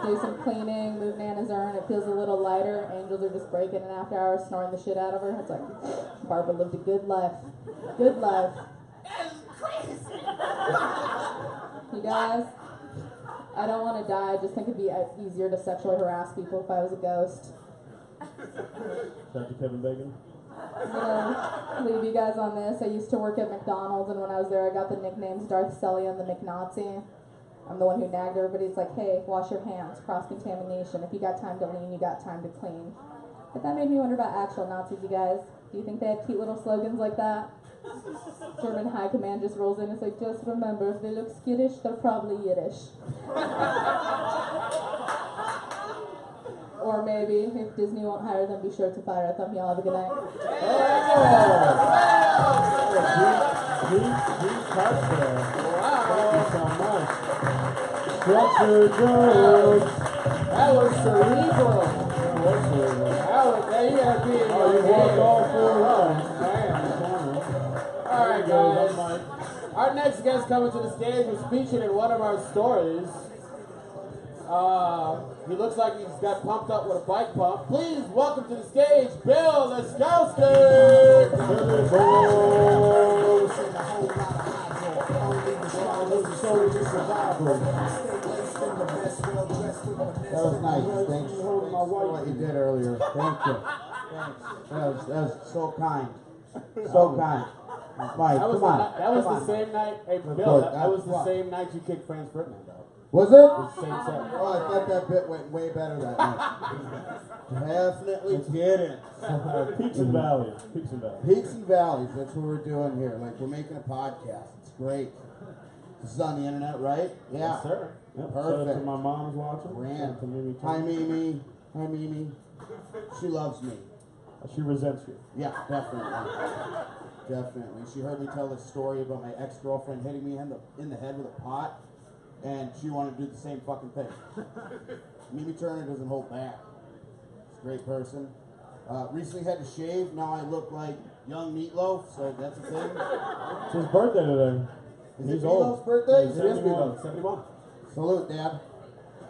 Do some cleaning, move Nana's urn, it feels a little lighter. Angels are just breaking in after hours, snoring the shit out of her. It's like, Barbara lived a good life. Good life. That's crazy. You guys, I don't want to die. I just think it'd be easier to sexually harass people if I was a ghost. Shout out to Kevin Bacon. I'm gonna leave you guys on this. I used to work at McDonald's, and when I was there, I got the nicknames Darth Sully and the McNazi. I'm the one who nagged everybody. It's like, hey, wash your hands, cross-contamination. If you got time to lean, you got time to clean. But that made me wonder about actual Nazis, you guys. Do you think they had cute little slogans like that? German high command just rolls in. It's like, just remember, if they look skittish, they're probably Yiddish. Or maybe, if Disney won't hire them, be sure to fire at them. Y'all have a good night. Deep cuts there. Wow. Thank you so much. Structured jokes. That was cerebral. Now you gotta be in Oh, you walked all 4 rounds. Alright guys, our next guest coming to the stage was featured in one of our stories. He looks like he's got pumped up with a bike pump. Please welcome to the stage, Bill Laskowski! That was nice. Thanks for what you did earlier. Thank you. Thanks. That was so kind. So kind. Mike, That was come on. that was come the on. same night. Hey, Of Bill, course, that was the what? same night you kicked Franz Ferdinand out. Was it? It was the same set. Oh, I thought that bit went way better that night. Definitely didn't. Peaks and valleys. Peaks and valleys. Peaks and valleys, that's what we're doing here. Like, we're making a podcast. It's great. This is on the internet, right? Yeah. Yes, sir. Yep. Shout out to Perfect. my mom's watching. Grand. Shout out to Mimi too. Hi, Mimi. Hi, Mimi. She loves me. She resents you. Yeah, definitely. Definitely. She heard me tell this story about my ex-girlfriend hitting me in the head with a pot, and she wanted to do the same fucking thing. Mimi Turner doesn't hold back. She's a great person. Recently had to shave. Now I look like young Meatloaf, so that's a thing. It's his birthday today. Is He's it old. Meatloaf's birthday? It is 71. Meatloaf, 71. Salute, Dad.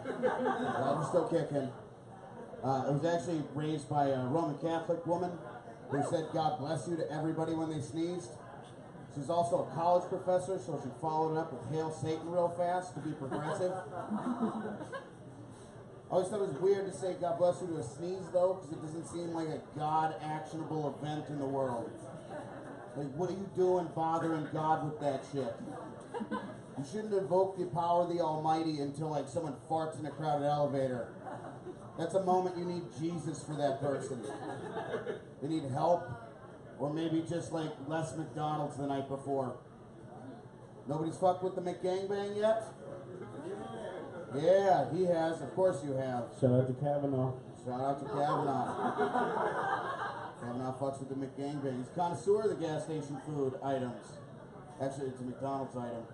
Glad you're still kicking. It was actually raised by a Roman Catholic woman who said God bless you to everybody when they sneezed. She's also a college professor, so she followed it up with Hail Satan real fast to be progressive. I always thought it was weird to say God bless you to a sneeze, though, because it doesn't seem like a God-actionable event in the world. Like, what are you doing bothering God with that shit? You shouldn't invoke the power of the Almighty until, like, someone farts in a crowded elevator. That's a moment you need Jesus for that person. They need help, or maybe just, like, less McDonald's the night before. Nobody's fucked with the McGangbang yet? Yeah, he has. Of course you have. Shout out to Kavanaugh. Shout out to Kavanaugh. Kavanaugh fucks with the McGangbang. He's a connoisseur of the gas station food items. Actually, it's a McDonald's item.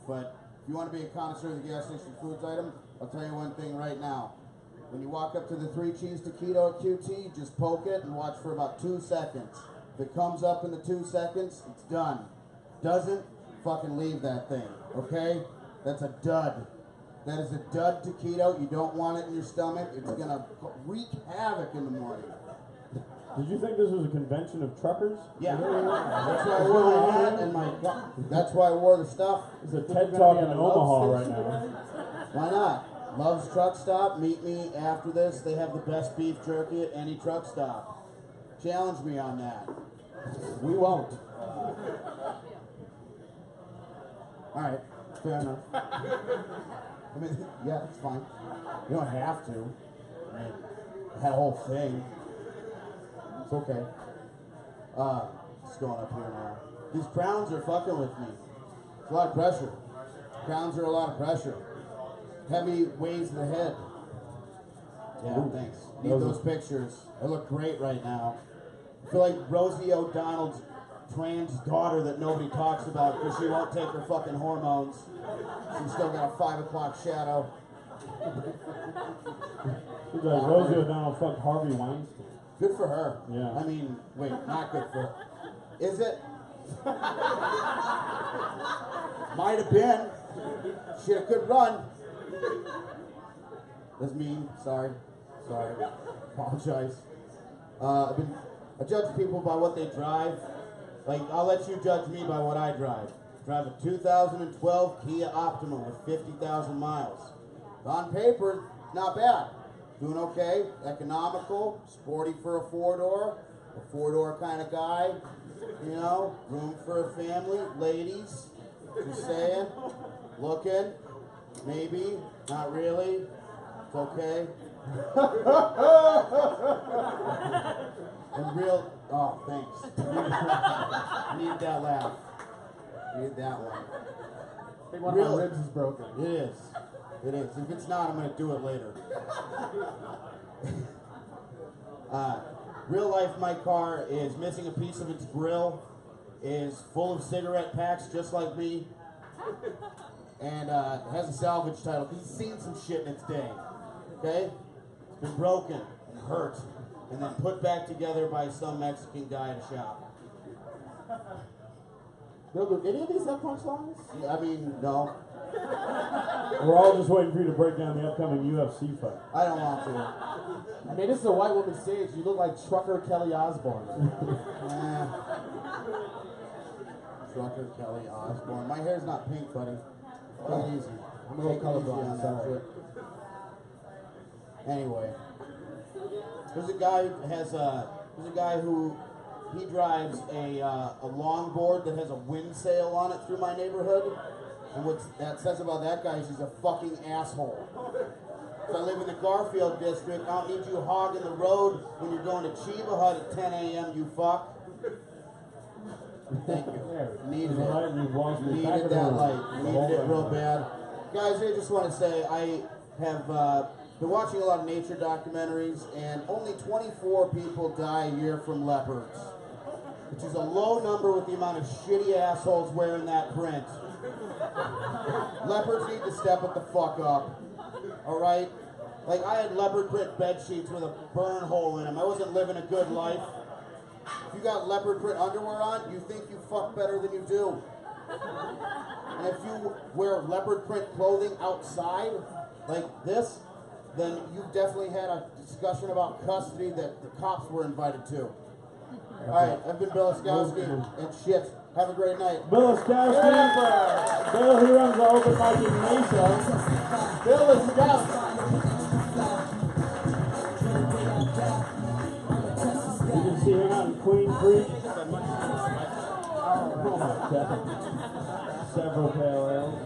But If you want to be a connoisseur of the gas station foods item, I'll tell you one thing right now. When you walk up to the 3 cheese taquito at QT, just poke it and watch for about 2 seconds. If it comes up in the 2 seconds, it's done. Doesn't, fucking leave that thing, okay? That's a dud. That is a dud taquito. You don't want it in your stomach. It's gonna wreak havoc in the morning. Did you think this was a convention of truckers? Yeah. That's why I wore my hat and my. That's why I wore the stuff. It's a TED Talk in Omaha right now. Why not? Love's Truck Stop. Meet me after this. They have the best beef jerky at any truck stop. Challenge me on that. We won't. All right, fair enough. I mean, yeah, it's fine. You don't have to. I mean, that whole thing. It's okay. Just going up here now. These crowns are fucking with me. It's a lot of pressure. Crowns are a lot of pressure. Heavy weighs the head. Yeah, thanks. Need those pictures. I look great right now. I feel like Rosie O'Donnell's trans daughter that nobody talks about because she won't take her fucking hormones. She's still got a 5 o'clock shadow. She's like Rosie O'Donnell fucked Harvey Weinstein. Good for her. Yeah. I mean, wait, not good for her. Is it? Might have been. She had a good run. That's mean. Sorry. Apologize. I judge people by what they drive. Like, I'll let you judge me by what I drive. Drive a 2012 Kia Optima with 50,000 miles. On paper, not bad. Doing okay, economical, sporty for a four-door kind of guy. You know, room for a family, ladies. Just saying. Looking, maybe, not really. It's okay. And real, oh, thanks. Need that laugh. Need that one. I think one of my ribs is broken. It is. It is. If it's not, I'm going to do it later. Real life, my car is missing a piece of its grill, is full of cigarette packs just like me, and has a salvage title because it's seen some shit in its day. Okay? It's been broken and hurt and then put back together by some Mexican guy at a shop. Bill, do any of these have punchlines? I mean, no. We're all just waiting for you to break down the upcoming UFC fight. I don't want to. I mean, this is a white woman's stage. You look like Trucker Kelly Osbourne. Trucker Kelly Osbourne. My hair's not pink, buddy. Take it easy. I'm a little colorblind, sorry. Anyway, there's a guy who he drives a longboard that has a wind sail on it through my neighborhood. And what that says about that guy is he's a fucking asshole. So I live in the Garfield district. I don't need you hogging the road when you're going to Chiba Hut at 10 a.m., you fuck. Thank you. Needed it. Needed that light. Needed it real bad. Guys, I just want to say I have been watching a lot of nature documentaries, and only 24 people die a year from leopards, which is a low number with the amount of shitty assholes wearing that print. Leopards need to step it the fuck up. Alright? Like, I had leopard print bed sheets with a burn hole in them. I wasn't living a good life. If you got leopard print underwear on, you think you fuck better than you do. And if you wear leopard print clothing outside, like this, then you've definitely had a discussion about custody that the cops were invited to. Alright, I've been Bill Oskowski, and shit. Have a great night. Bill Oskowski. Bill, he runs the open mic in Mesa. Bill Oskowski. You can see him out in Queen Creek. Several pale ales.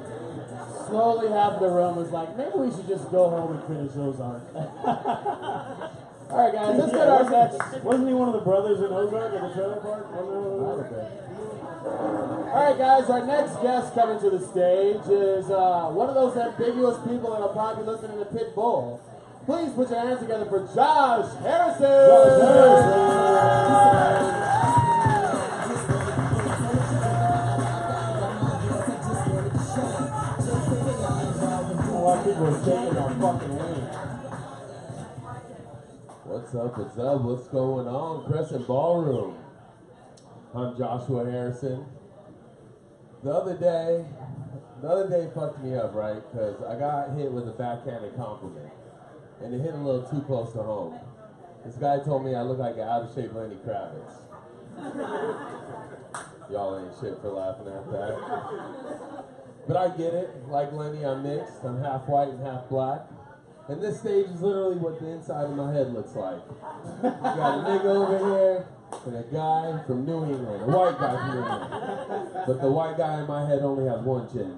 Slowly half the room was like, maybe we should just go home and finish Ozark. All right, guys, let's get our next. Wasn't he one of the brothers in Ozark at the trailer park? All right, guys, our next guest coming to the stage is one of those ambiguous people that'll probably be listening to Pitbull. Please put your hands together for Josh Harrison. What's up? What's going on? Crescent Ballroom. I'm Joshua Harrison. The other day fucked me up, right? Because I got hit with a backhanded compliment. And it hit a little too close to home. This guy told me I look like an out-of-shape Lenny Kravitz. Y'all ain't shit for laughing at that. But I get it. Like Lenny, I'm mixed. I'm half white and half black. And this stage is literally what the inside of my head looks like. You got a nigga over here and a guy from New England, a white guy from New England. But the white guy in my head only has one chin.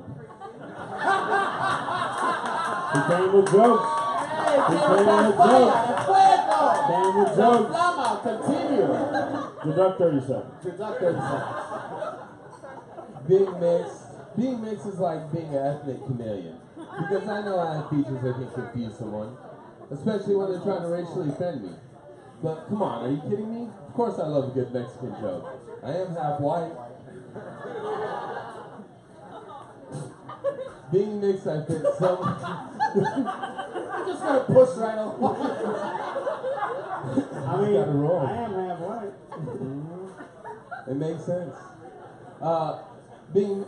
He came with jokes. He came with jokes. Came with jokes. Continue. Deduct 30 seconds. Deduct 30 seconds. Being mixed is like being an ethnic chameleon. Because I know I have features that can confuse someone, especially when they're trying to racially offend me. But come on, are you kidding me? Of course I love a good Mexican joke. I am half white. Being mixed, I fit some... I'm just gonna push right along. I mean, gotta roll. I am half white. It makes sense.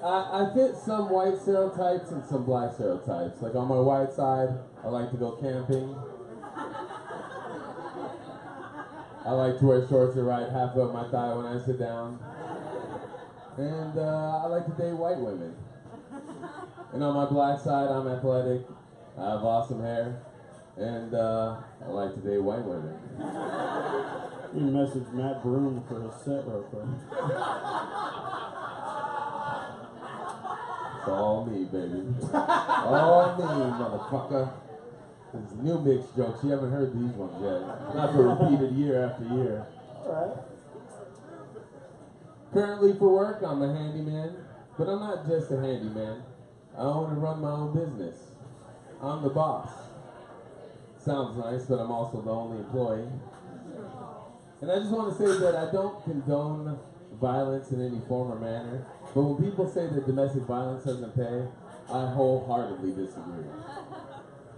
I fit some white stereotypes and some black stereotypes. Like on my white side, I like to go camping. I like to wear shorts that ride half up my thigh when I sit down. And I like to date white women. And on my black side, I'm athletic. I have awesome hair. And I like to date white women. You message Matt Broom for his set real quick. It's all me, baby. All me, motherfucker. These new mixed jokes, you haven't heard these ones yet. Not for repeated year after year. Alright. Currently for work, I'm a handyman. But I'm not just a handyman. I own and run my own business. I'm the boss. Sounds nice, but I'm also the only employee. And I just want to say that I don't condone violence in any form or manner. But when people say that domestic violence doesn't pay, I wholeheartedly disagree.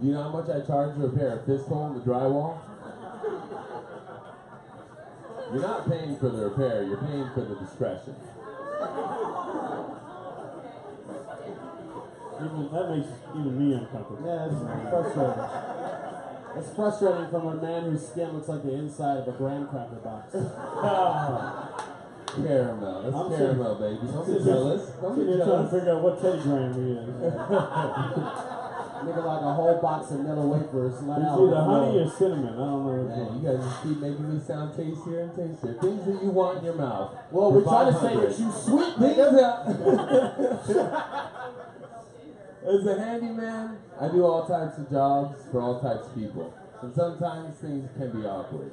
You know how much I charge to repair a fist hole in the drywall? You're not paying for the repair, you're paying for the discretion. That makes even me uncomfortable. Yeah, it's frustrating. It's frustrating from a man whose skin looks like the inside of a graham cracker box. Caramel, that's I'm caramel, baby. Don't be jealous. Don't be You're trying to jealous. figure out what Teddy Graham he is. Nigga like a whole box of Miller wafers. Let It's out. either honey or cinnamon. I don't know which Man, one. you guys just keep making me sound tastier and tastier. Things that you want in your mouth. Well, we're trying to say that you sweet, nigga. As a handyman, I do all types of jobs for all types of people. And sometimes things can be awkward.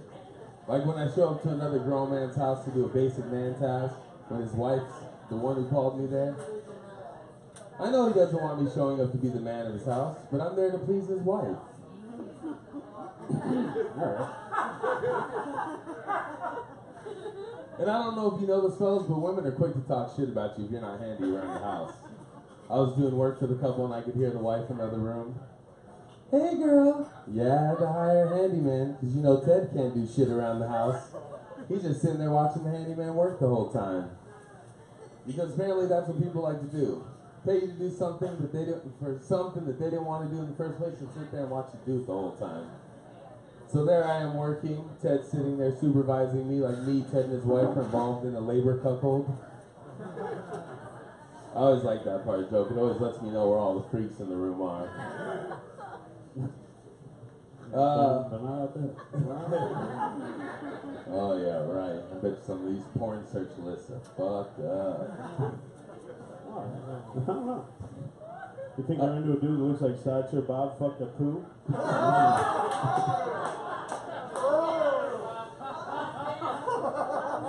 Like when I show up to another grown man's house to do a basic man task, when his wife's the one who called me there. I know he doesn't want me showing up to be the man of his house, but I'm there to please his wife. Alright. And I don't know if you know this, fellas, but women are quick to talk shit about you if you're not handy around the house. I was doing work for the couple and I could hear the wife in another room. Hey girl, yeah, I had to hire a handyman, because you know Ted can't do shit around the house. He's just sitting there watching the handyman work the whole time. Because apparently that's what people like to do. Pay you to do something that they didn't want to do in the first place and sit there and watch you do it the whole time. So there I am working, Ted sitting there supervising me like me, Ted and his wife are involved in a labor cuckold. I always like that part of the joke. It always lets me know where all the freaks in the room are. But not out there. Oh yeah, right. I bet some of these porn search lists are fucked up. I don't know. You think I'm into a dude that looks like Sideshow Bob fucked a poo?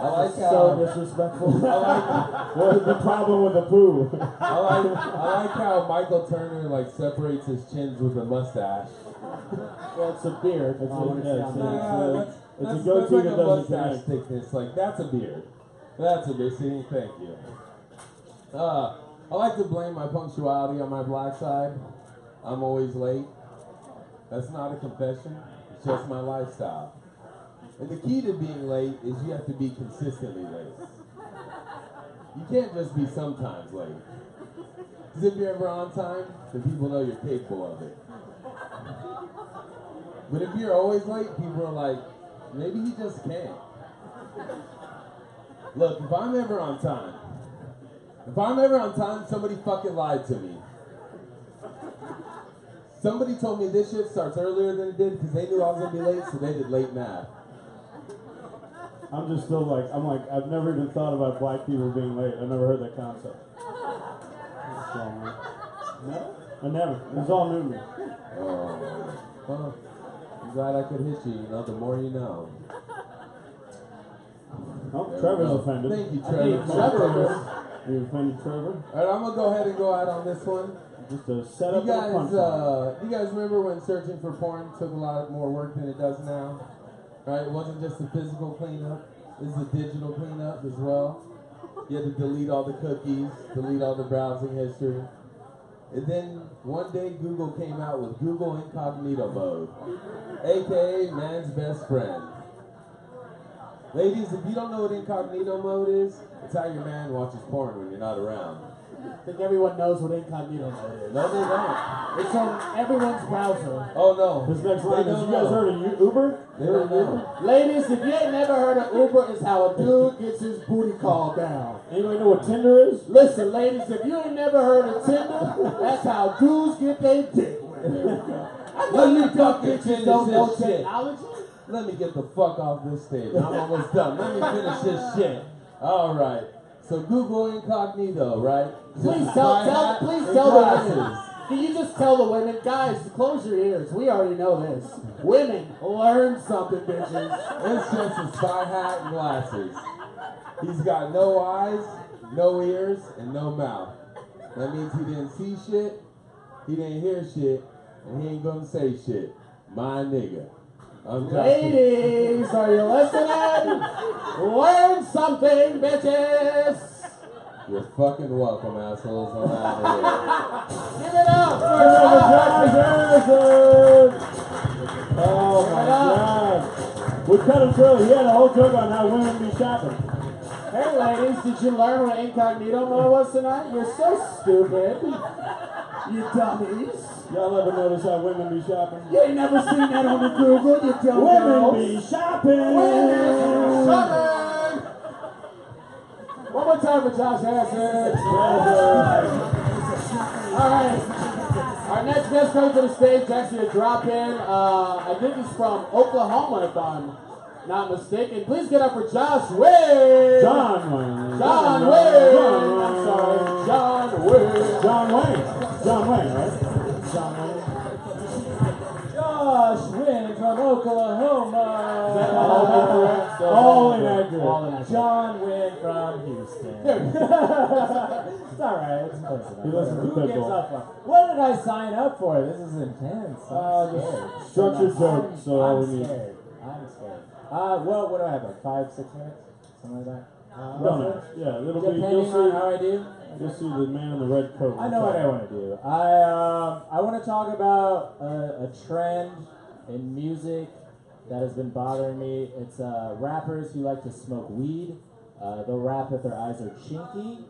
I like So how disrespectful. What is the problem with the poo? I like how Michael Turner like separates his chins with a mustache. Well, it's a beard. It's a- I wanna yeah, say it's on a- that. It's a That's goatee like that a doesn't mustache connect. thickness. Like that's a beard. That's a beard. See, thank you. I like to blame my punctuality on my black side. I'm always late. That's not a confession. It's just my lifestyle. And the key to being late is you have to be consistently late. You can't just be sometimes late. Because if you're ever on time, then people know you're capable of it. But if you're always late, people are like, maybe he just can't. Look, if I'm ever on time, somebody fucking lied to me. Somebody told me this shit starts earlier than it did because they knew I was gonna be late, so they did late math. I'm just still like, I've never even thought about black people being late. I've never heard that concept. No? I never. It's all new to me. Oh, well, I'm glad I could hit you. You know, the more you know. Oh, There we Trevor's go. offended. Thank you, I think Trevor. You offended Trevor? All right, I'm gonna go ahead and go out on this one. Just a setup You and a guys, punchline. you guys remember when searching for porn took a lot more work than it does now? Right? It wasn't just the physical cleanup, it's the digital cleanup as well. You had to delete all the cookies, delete all the browsing history. And then one day Google came out with Google Incognito mode, aka man's best friend. Ladies, if you don't know what incognito mode is, it's how your man watches porn when you're not around. I think everyone knows what incognito mode is. No, they don't. It's on everyone's browser. Oh no. This next line They is, don't you guys know. heard of Uber? They don't know. Ladies, if you ain't never heard of Uber, it's how a dude gets his booty call down. Anybody know what Tinder is? Listen, ladies, if you ain't never heard of Tinder, that's how dudes get their dick wet. There we go. I know you dumb bitches don't know technology. Let me get the fuck off this stage. I'm almost done. Let me finish this shit. All right. So Google Incognito, right? Please Just tell my hat the and women. glasses. Can you just tell the women, guys, close your ears. We already know this. Women, learn something, bitches. It's just a spy hat and glasses. He's got no eyes, no ears, and no mouth. That means he didn't see shit, he didn't hear shit, and he ain't gonna say shit. My nigga. I'm Justin. Ladies, are you listening? Learn something, bitches. You're fucking welcome, assholes. I'm out of Give it up for Josh Harrison! Oh my God. We cut him short. He had a whole joke on how women be shopping. Hey, ladies, did you learn what incognito mode was tonight? You're so stupid. You dummies. Y'all ever notice how women be shopping? You ain't never seen that on the Google, you dumb Women girls. be shopping! Women shopping! One more time for Josh Harrison. All right. Our next guest coming to the stage is actually a drop-in. I think he's from Oklahoma, if I'm not mistaken. Please get up for Josh Wayne. John Wayne. John Wayne. I'm sorry, John Wayne. John Wayne. John Wayne, right? John Wayne. Josh Wynn from Oklahoma. All inaccurate. All inaccurate. John Wynn from Houston. It's alright, it's close enough. He listens to Who gives Pitbull. a fuck? What did I sign up for? This is intense. I'm scared. Structured joke, so all we I'm need. scared. I'm scared. Well, what do I have, like 5-6 minutes? Something like that? Don't know. Yeah, it'll be, Depending you'll on see, how I do. you'll see the man in the red coat. I know what I want to do. I want to talk about a trend in music that has been bothering me. It's rappers who like to smoke weed. They'll rap if their eyes are chinky.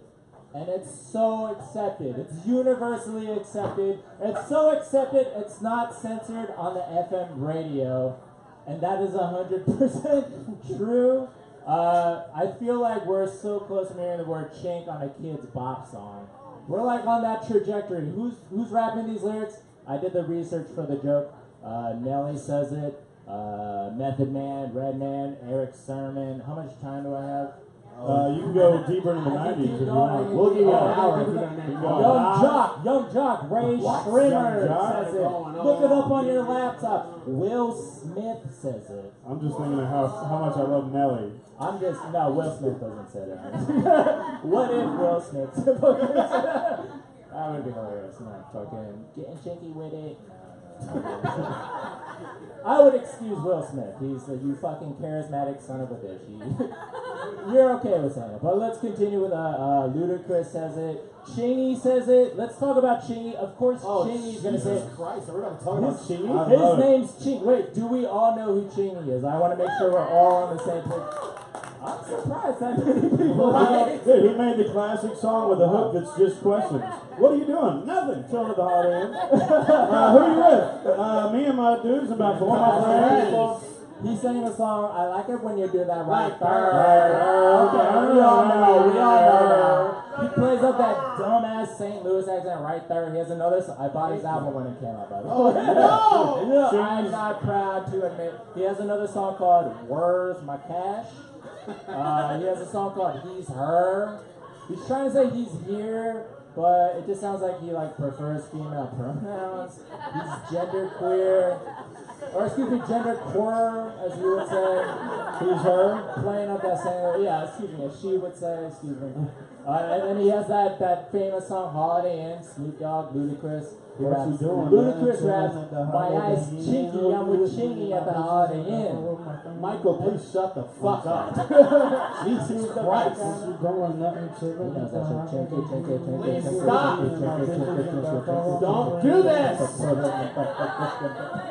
And it's so accepted. It's universally accepted. It's so accepted, it's not censored on the FM radio. And that is 100% true. I feel like we're so close to hearing the word chink on a kid's bop song. We're like on that trajectory. Who's rapping these lyrics? I did the research for the joke. Nelly says it. Method Man, Redman, Eric Sermon. How much time do I have? You can go deeper into the 90s if you want. We'll give you an hour if you don't name Young Jock, Ray Shrimmer Young Jock? says it. Look it up on your laptop. Will Smith says it. I'm just thinking of how much I love Nelly. No, Will Smith doesn't say that. What if Will Smith said that? That would be hilarious. Not fucking getting shaky with it. I would excuse Will Smith. He's you fucking charismatic son of a bitch. You're okay with saying it. But let's continue with Ludacris says it. Chingy says it. Let's talk about Chingy. Of course, Chingy's gonna say it. Christ, are we gonna talk about Chingy? His name's Chingy. Wait, do we all know who Chingy is? I want to make sure we're all on the same page. I'm surprised that many people know. Dude, he made the classic song with a hook that's just questions. What are you doing? Nothing. Chilling at the Holiday Inn. Who are you with? Me and my dudes, about four of my friends. He's singing a song. I like it when you do that right there. Okay, We all know now. He plays up that dumbass St. Louis accent right there. He has another song. I bought his album when it came out, by the way. Oh, no! I'm not proud to admit. He has another song called Where's My Cash? He has a song called He's Her. He's trying to say he's here, but it just sounds like he prefers female pronouns. He's genderqueer. Or excuse me, genderqueer, as you would say. He's her. Playing up that same, yeah, excuse me, as she would say, excuse me. And then he has that famous song, Holiday Inn, Snoop Dogg, Ludacris. What's he doing? Ludacris raps, my eyes chinky, I'm with Chingy at the Holiday Inn. Michael, please shut the fuck up. Jesus Christ. Please stop. Don't do this.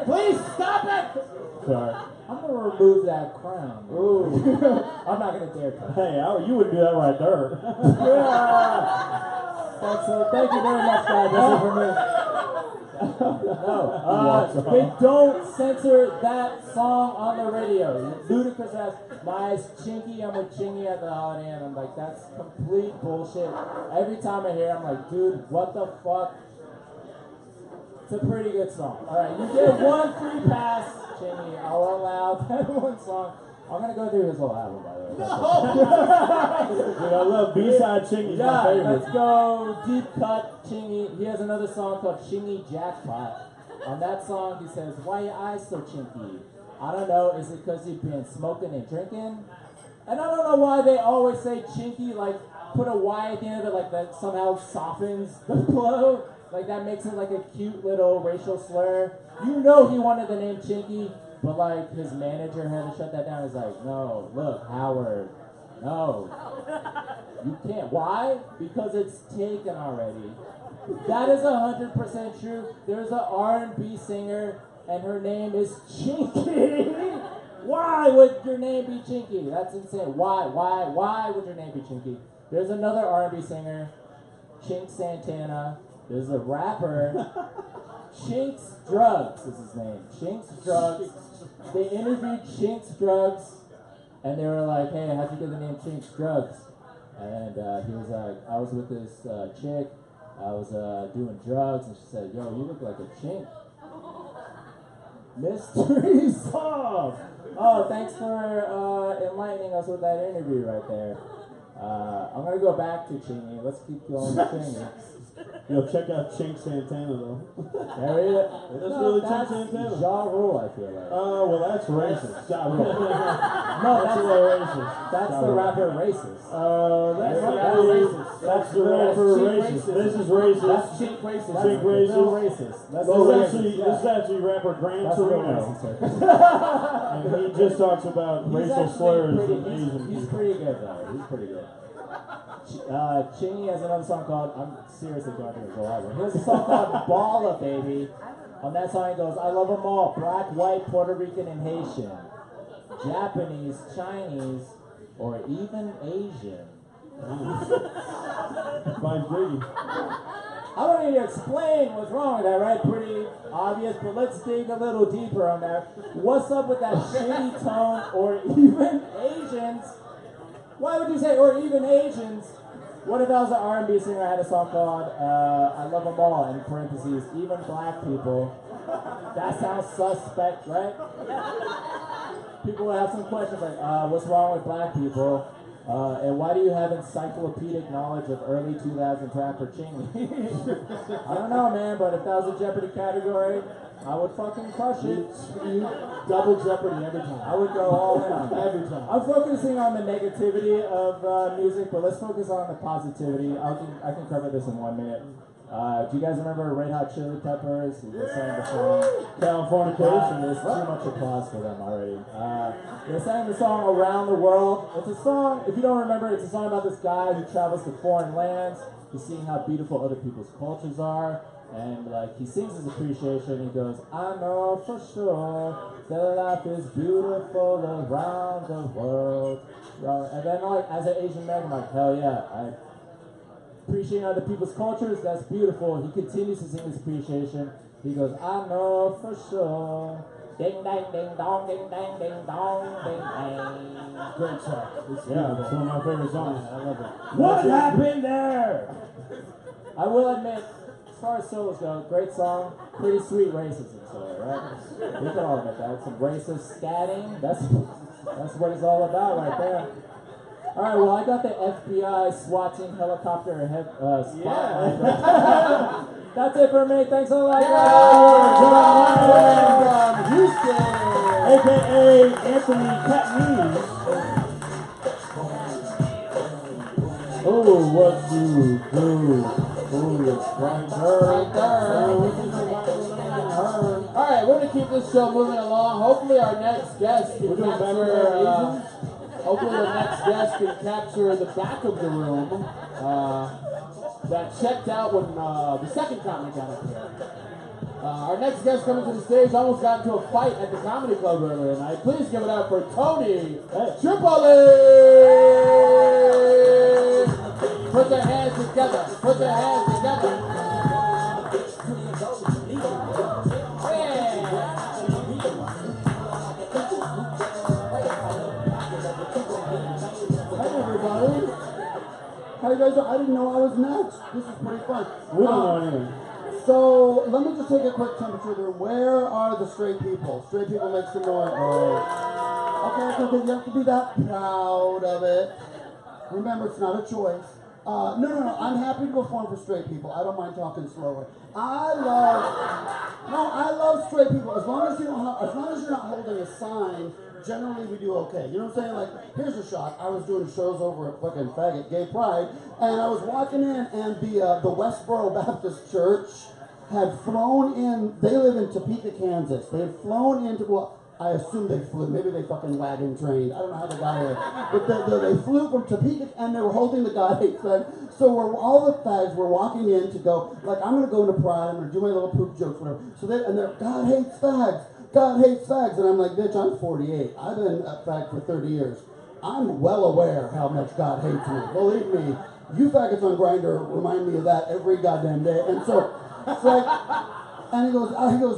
Please stop it. Sorry. I'm going to remove that crown. Ooh. I'm not going to dare to. Hey, you wouldn't do that right there. Thank you very much, guys. That's it for me. No, they don't censor that song on the radio. Ludacris has my eyes chinky, I'm with Chingy at the Holiday Inn. I'm like, that's complete bullshit. Every time I hear it, I'm like, dude, what the fuck? It's a pretty good song. Alright, you get one free pass, Chingy. I'll allow that one song. I'm gonna go through his whole album, by the way. Dude, I love B-side Chingy. Yeah, let's go deep cut Chingy. He has another song called Chingy Jackpot. On that song, he says, "Why your eyes so chinky? I don't know. Is it because you've been smoking and drinking? And I don't know why they always say chinky, put a Y at the end of it, that somehow softens the blow. That makes it a cute little racial slur. You know he wanted the name Chinky. But his manager had to shut that down. He's like, no, look, Howard, no, you can't. Why? Because it's taken already. That is 100% true. There's an R&B singer, and her name is Chinky. Why would your name be Chinky? That's insane. Why would your name be Chinky? There's another R&B singer, Chink Santana. There's a rapper, Chinks Drugs is his name. Chinks Drugs. They interviewed Chinks Drugs, and they were like, hey, how'd you get the name Chinks Drugs? And he was like, I was with this chick, I was doing drugs, and she said, yo, you look like a chink. Mystery solved! Oh, thanks for enlightening us with that interview right there. I'm going to go back to Chingy. Let's keep going with Chingy. Yo, check out Chink Santana, though. There he is. That's really Chink Santana. Ja Rule, I feel like. Oh, well, that's racist. Ja Rule. No, that's a little racist. That's the rapper racist. That's the rapper racist. This is racist. That's Chink racist. Chink racist. That's This is actually rapper Gran Torino. And he just talks about racial slurs and Asian He's pretty good, though. He's pretty good. Chingy has another song called, I'm seriously going through his whole album. He has a song called Balla Baby. On that song he goes, I love them all, black, white, Puerto Rican, and Haitian, Japanese, Chinese, or even Asian. By Biggie. I don't need to explain what's wrong with that, right? Pretty obvious, but let's dig a little deeper on that. What's up with that shitty tone, or even Asians? Why would you say, or even Asians? What if I was an R&B singer, I had a song called I Love Them All, in parentheses, even black people? That sounds suspect, right? People would have some questions like, what's wrong with black people? And why do you have encyclopedic knowledge of early 2000s rapper Chingy? I don't know, man, but if that was a Jeopardy category, I would fucking crush it. You double Jeopardy every time. I would go all in. Every time. I'm focusing on the negativity of music, but let's focus on the positivity. I can cover this in 1 minute. Do you guys remember Red Hot Chili Peppers? They sang the song Californication. There's too much applause for them already. They sang the song Around the World. It's a song, if you don't remember, it's a song about this guy who travels to foreign lands. He's seeing how beautiful other people's cultures are. And like he sings his appreciation. He goes, I know for sure that life is beautiful around the world. And then like as an Asian man, I'm like, hell yeah, I appreciate other people's cultures, that's beautiful. He continues to sing his appreciation. He goes, I know for sure. Ding dang ding dong, ding dang ding dong, ding dang. Great song. Yeah, it's one of my favorite songs. I love it. What happened there? I will admit, as far as solos go, great song, pretty sweet racism solo, right? We can all admit that. Some racist scatting, that's what it's all about right there. All right, well, I got the FBI SWAT team helicopter spotlight. That's it for me. Thanks a lot, guys. From Houston, a.k.a. Anthony Catney. Oh, what you do? Oh, it's right there. Alright, we're gonna keep this show moving along. Hopefully our next guest can capture hopefully the next guest can capture the back of the room that checked out when the second comic got up here. Our next guest coming to the stage almost got into a fight at the comedy club earlier tonight. Please give it up for Tony Tripoli! Put their hands together. Put their hands together. How you guys doing? I didn't know I was next. This is pretty fun. We don't know anything. So let me just take a quick temperature of the room. Where are the straight people? Straight people make some noise. Okay, you have to be that proud of it. Remember, it's not a choice. No. I'm happy to perform for straight people. I don't mind talking slower. I love straight people. As long as you're not holding a sign, generally we do okay. You know what I'm saying? Like, here's a shot. I was doing shows over at fucking Faggot Gay Pride, and I was walking in, and the Westboro Baptist Church had flown in. They live in Topeka, Kansas. They had flown into, well, I assume they flew. Maybe they fucking wagon trained. I don't know how they got here. But they flew from Topeka, and they were holding the God Hates Flag. So all the fags were walking in to go, like, I'm going to go into Pride. I'm going to do my little poop jokes, whatever. So they're, God hates fags. God hates fags. And I'm like, bitch, I'm 48. I've been a fag for 30 years. I'm well aware how much God hates me. Believe me, you faggots on Grindr remind me of that every goddamn day. And so it's like, and he goes,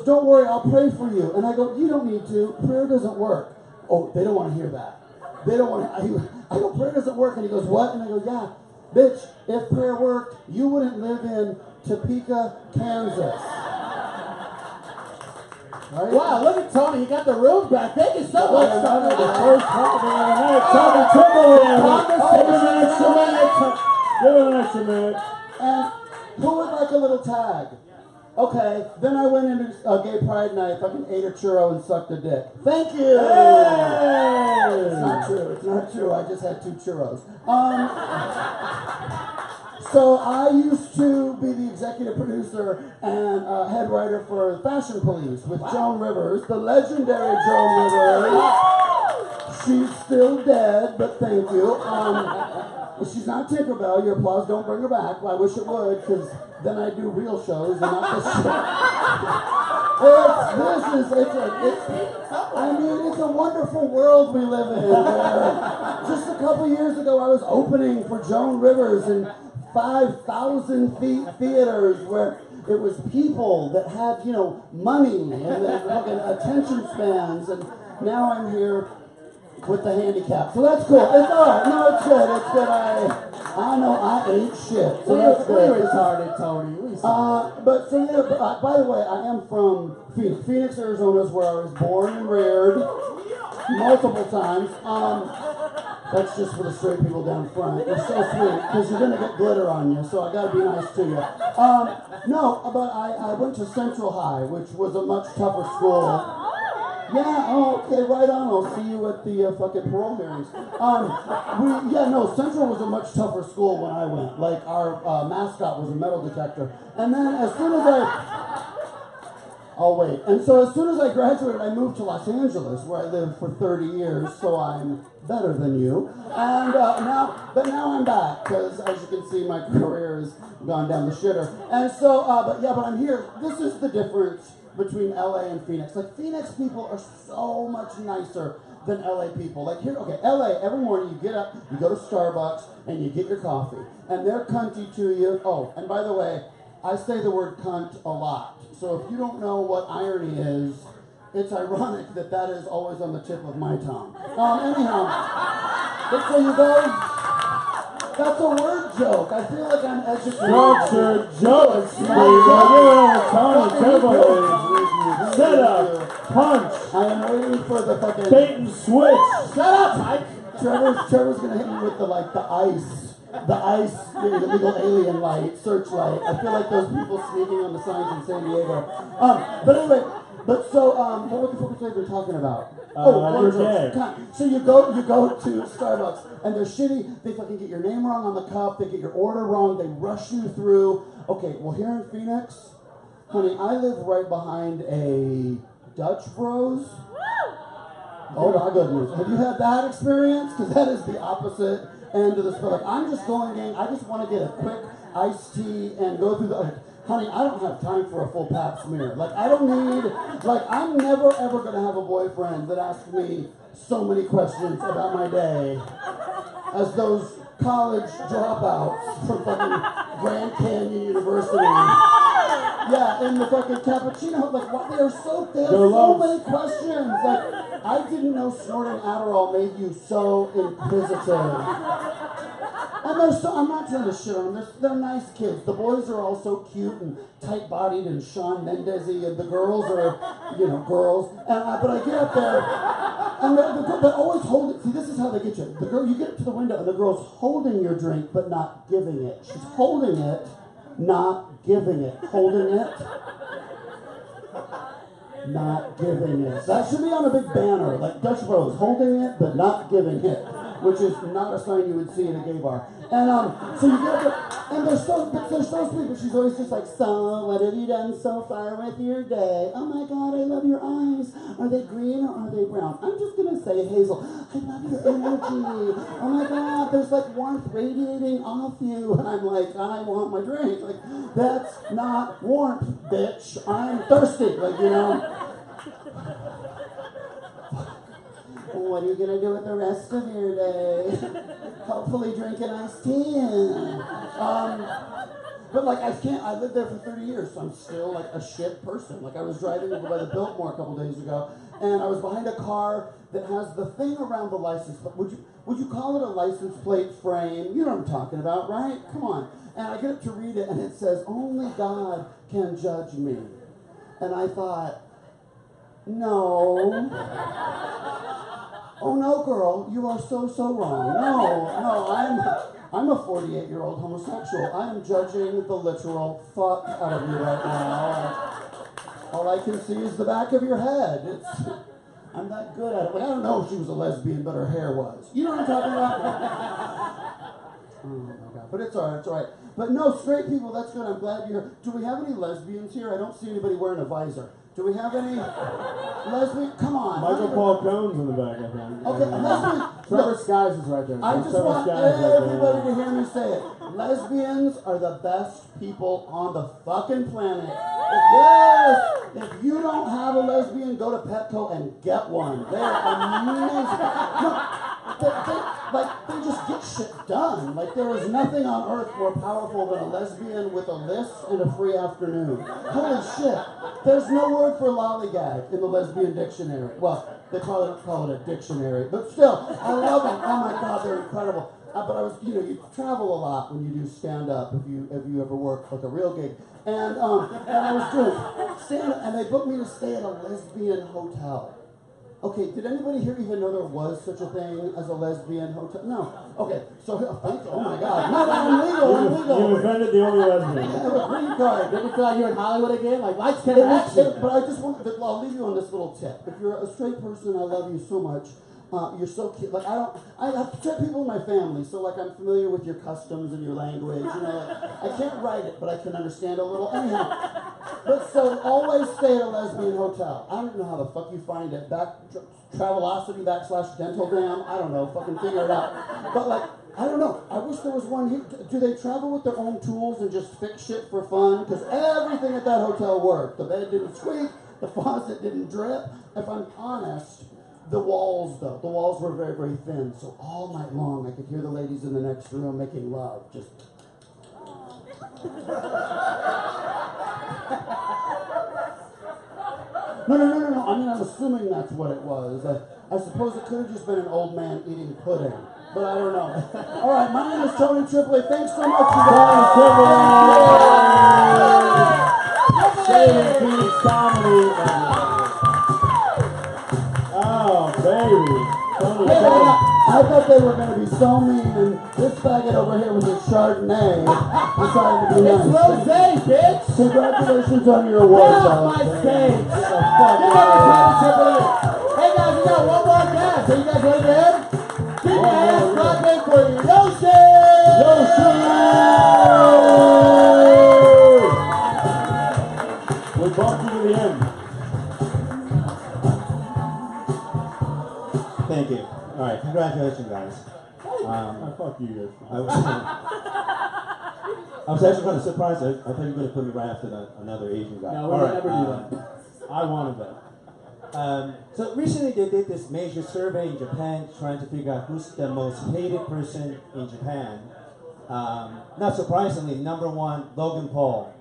don't worry, I'll pray for you. And I go, you don't need to. Prayer doesn't work. Oh, they don't want to hear that. They don't want to. I go, prayer doesn't work. And he goes, what? And I go, yeah, bitch, if prayer worked, you wouldn't live in Topeka, Kansas. Right? Wow, look at Tony. He got the room back. Thank you so much, Tony. The first compliment of the night. Tony Tripoli. Give him an extra minute. Give him an extra minute. And who would like a little tag? Okay, then I went into Gay Pride night, fucking ate a churro and sucked a dick. Thank you! Hey! It's not true, it's not true. I just had 2 churros. So I used to be the executive producer and head writer for Fashion Police with Joan Rivers, the legendary Joan Rivers. She's still dead, but thank you. She's not Tinkerbell. Your applause don't bring her back. Well, I wish it would, because then I do real shows and not this shit. It's a wonderful world we live in. Just a couple years ago, I was opening for Joan Rivers in 5,000 feet theaters where it was people that had, money and fucking attention spans, and now I'm here with the handicap. So that's cool. It's all right. No, it's good. It's good. I know I ain't shit. So that's good. We're retarded, Tony. By the way, I am from Phoenix. Phoenix, Arizona is where I was born and reared multiple times. That's just for the straight people down front. You're so sweet, because you're going to get glitter on you, so I got to be nice to you. No, but I went to Central High, which was a much tougher school. Yeah, oh, okay, right on. I'll see you at the fucking parole hearings. Central was a much tougher school when I went. Like, our mascot was a metal detector. And then as soon as And so as soon as I graduated, I moved to Los Angeles, where I lived for 30 years, so I'm better than you. And now I'm back, because as you can see, my career has gone down the shitter. And so, but I'm here. This is the difference between LA and Phoenix. Like, Phoenix people are so much nicer than LA people. Like, here, okay, LA, every morning you get up, you go to Starbucks, and you get your coffee. And they're cunty to you. Oh, and by the way, I say the word cunt a lot. So if you don't know what irony is, it's ironic that that is always on the tip of my tongue. Anyhow, that's how you go. That's a word joke. I feel like I'm educated. Structured jokes, please. Tony Trevor. Set up, punch. I am waiting for the fucking bait and switch. Shut up, Mike. Trevor's gonna hit me with the illegal alien light, searchlight. I feel like those people sneaking on the signs in San Diego. But anyway, what the fuck was I even talking about? So you go to Starbucks and they're shitty. They fucking get your name wrong on the cup. They get your order wrong. They rush you through. Okay, well here in Phoenix, honey, I live right behind a Dutch Bros. Oh my goodness, have you had that experience? Because that is the opposite end of the spell. Like, I'm just going in. I just want to get a quick iced tea and go through the. Honey, I don't have time for a full pap smear. Like, I don't need. Like, I'm never ever gonna have a boyfriend that asks me so many questions about my day as those college dropouts from fucking Grand Canyon University. Yeah, in the fucking cappuccino. Like, what? They have so many questions. Like, I didn't know snorting Adderall made you so inquisitive. And I'm not trying to shit on them. They're nice kids. The boys are all so cute and tight-bodied and Shawn Mendes-y, and the girls are, girls. And but I get up there, and they always hold it. See, this is how they get you. The girl, you get up to the window, and the girl's holding your drink, but not giving it. She's holding it, not giving it. Holding it, not giving it. That should be on a big banner, like Dutch Bros, holding it, but not giving it. Which is not a sign you would see in a gay bar. And so you get there, and they're so sweet, but she's always just like, so what have you done so far with your day? Oh my God, I love your eyes. Are they green or are they brown? I'm just gonna say hazel. I love your energy. Oh my God, there's like warmth radiating off you. And I'm like, I want my drink. Like, that's not warmth, bitch. I'm thirsty. What are you gonna do with the rest of your day? Hopefully drink an iced tea. But like, I lived there for 30 years, so I'm still like a shit person. Like, I was driving over by the Biltmore a couple days ago, and I was behind a car that has the thing around the license plate. Would you call it a license plate frame? You know what I'm talking about, right? Come on. And I get up to read it, and it says, only God can judge me. And I thought, no. Oh no, girl, you are so wrong. No, I'm a 48-year-old homosexual. I am judging the literal fuck out of you right now. All I can see is the back of your head. I'm that good at it. Like, I don't know if she was a lesbian, but her hair was. You know what I'm talking about? Oh my God, but it's all right. But no, straight people, that's good. I'm glad you're here. Do we have any lesbians here? I don't see anybody wearing a visor. Do we have any lesbian? Come on. Michael Paul Cohn's in the back, I think. Okay, lesbian. Trevor Skies is right there. I just want everybody to hear me say it. Lesbians are the best people on the fucking planet. Yes! If you don't have a lesbian, go to Petco and get one. They're amazing. No, they just get shit done. Like, there is nothing on earth more powerful than a lesbian with a list and a free afternoon. Holy shit. There's no word for lollygag in the lesbian dictionary. Well, they probably don't call it a dictionary, but still, I love them. Oh my God, they're incredible. But I was, you travel a lot when you do stand-up, if you ever work like a real gig. And I was doing stand-up, and they booked me to stay at a lesbian hotel. Okay, did anybody here even know there was such a thing as a lesbian hotel? No. Okay, so thank you. Oh my God. No, I'm legal. You offended the only lesbian. I have a green card. Did you feel like you're in Hollywood again? Like, lights, It camera, was- action. but I just want to, I'll leave you on this little tip. If you're a straight person, I love you so much. You're so cute. Like, I have straight people in my family, so like I'm familiar with your customs and your language. You know, like, I can't write it, but I can understand a little. Anyhow, but so always stay at a lesbian hotel. I don't know how the fuck you find it. Travelocity /Dental I don't know. Fucking figure it out. But like, I don't know. I wish there was one here. Do they travel with their own tools and just fix shit for fun? Because everything at that hotel worked. The bed didn't squeak. The faucet didn't drip. If I'm honest, the walls were very, very thin. So all night long, I could hear the ladies in the next room making love. Just. No. I mean, I'm assuming that's what it was. I suppose it could have just been an old man eating pudding. But I don't know. All right, my name is Tony Tripoli. Thanks so much for Saving Phoenix Comedy. Oh, baby. Tony Tripoli. I thought they were going to be so mean, and this faggot over here with his Chardonnay decided to be nice. It's rosé, bitch. Congratulations on your award, Get off fellas. my stage. Give up the Tony Tripoli. Hey guys, we got one more guest. Are you guys ready for him? Keep your hands clapping for Yoshi! We bumped you to the end. Thank you. All right, congratulations, guys. Fuck you guys. I was actually kind of surprised. I thought you were going to put me right after another Asian guy. No, we would never do that. I wanted that. So recently they did this major survey in Japan trying to figure out who's the most hated person in Japan. Not surprisingly, number one, Logan Paul.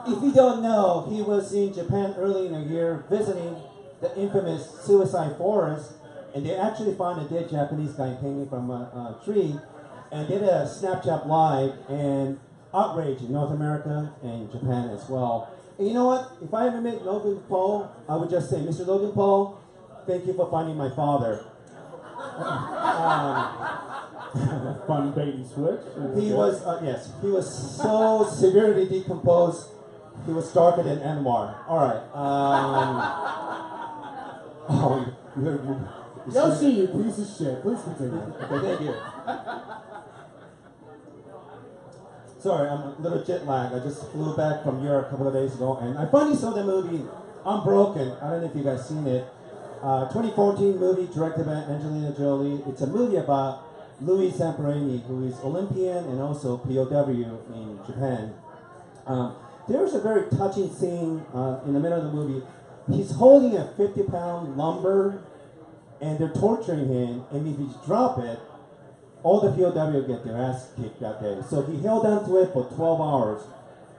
If you don't know, he was in Japan early in the year visiting the infamous suicide forest, and they actually found a dead Japanese guy hanging from a tree, and did a Snapchat live and outrage in North America and Japan as well. And you know what? If I ever met Logan Paul, I would just say, Mr. Logan Paul, thank you for finding my father. Fun bait and switch. He was, yes, he was so severely decomposed, he was darker than Anwar. All right. Yoshi, you piece of shit. Please continue. Okay, thank you. Sorry, I'm a little jet lagged. I just flew back from Europe a couple of days ago, and I finally saw the movie Unbroken. I don't know if you guys seen it. 2014 movie directed by Angelina Jolie. It's a movie about Louis Zamperini, who is Olympian and also POW in Japan. There's a very touching scene in the middle of the movie. He's holding a 50-pound lumber, and they're torturing him, and if he drop it, all the POW get their ass kicked that day. So he held on to it for 12 hours.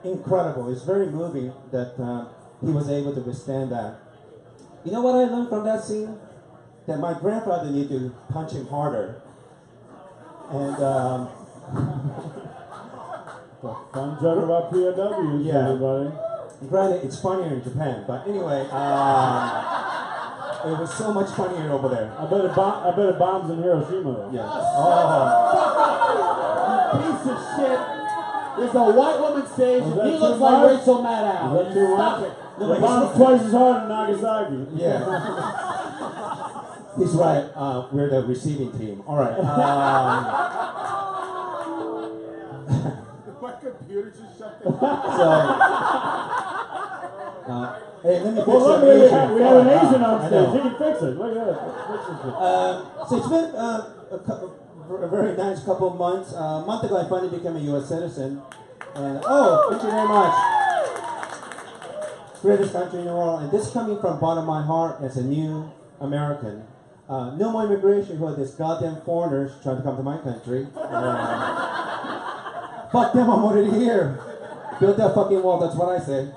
Incredible. It's very moving that he was able to withstand that. You know what I learned from that scene? That my grandfather needed to punch him harder. And fun joke about POWs, yeah. everybody. Granted, it's funnier in Japan, but anyway, it was so much funnier over there. I bet it bombs in Hiroshima, though. Yeah. You piece of shit. There's a white woman stage, and he too looks like much? Rachel Maddow. Is that too Stop much? it. No, It but bombs twice as hard in Nagasaki. Yeah. He's right. We're the receiving team. All right. My computer just shut So, hey, let me fix Well, look, that we Asian. have an Asian I on stage. know. He can fix it. Look at that. Fix this shit. So it's been a very nice couple of months. A month ago, I finally became a U.S. citizen. And thank you very much. Greatest country in the world. And this coming from bottom of my heart as a new American. No more immigration for these goddamn foreigners trying to come to my country. Fuck them, I'm already here. Build that fucking wall, that's what I say.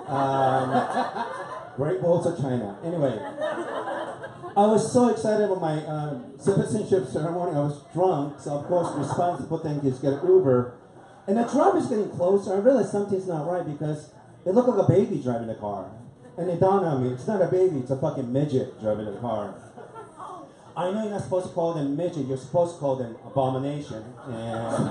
Great Walls of China. Anyway, I was so excited about my citizenship ceremony. I was drunk, so of course, responsible thing is get an Uber. And the drive is getting closer. I realized something's not right because it looked like a baby driving the car. And it dawned on me, it's not a baby, it's a fucking midget driving the car. I know you're not supposed to call them midget, you're supposed to call them abomination. And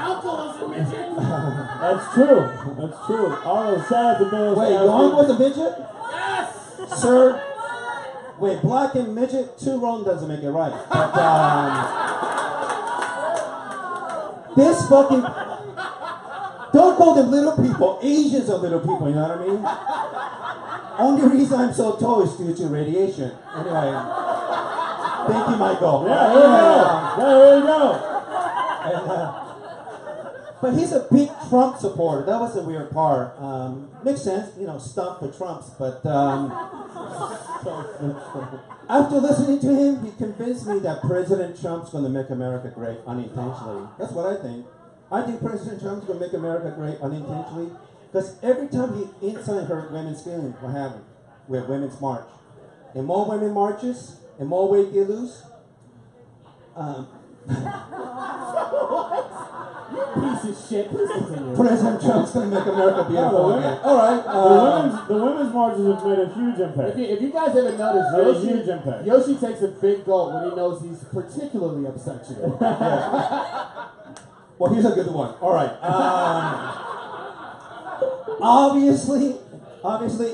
uncle is a midget. That's true. That's true. Although sad to know. wait, your uncle was a midget? Yes. Sir? Wait, black and midget, two wrong doesn't make it right. But, this fucking... Don't call them little people. Asians are little people, you know what I mean? Only reason I'm so tall is due to radiation. Anyway. Thank you, Michael. Yeah, there you go. And, but he's a big Trump supporter. That was the weird part. Makes sense, you know, stuff for Trumps, but after listening to him, he convinced me that President Trump's going to make America great unintentionally. That's what I think. I think President Trump's going to make America great unintentionally because every time he inside hurt women's feelings, what happened? We have Women's March. And more women marches, and more weight they lose. Piece of shit. Please continue. President Trump's going to make America beautiful again. All right. The women's marches have made a huge impact. If you guys haven't noticed, Made a huge impact. Yoshi takes a big gulp when he knows he's particularly upset you. Well, here's a good one. All right. Obviously,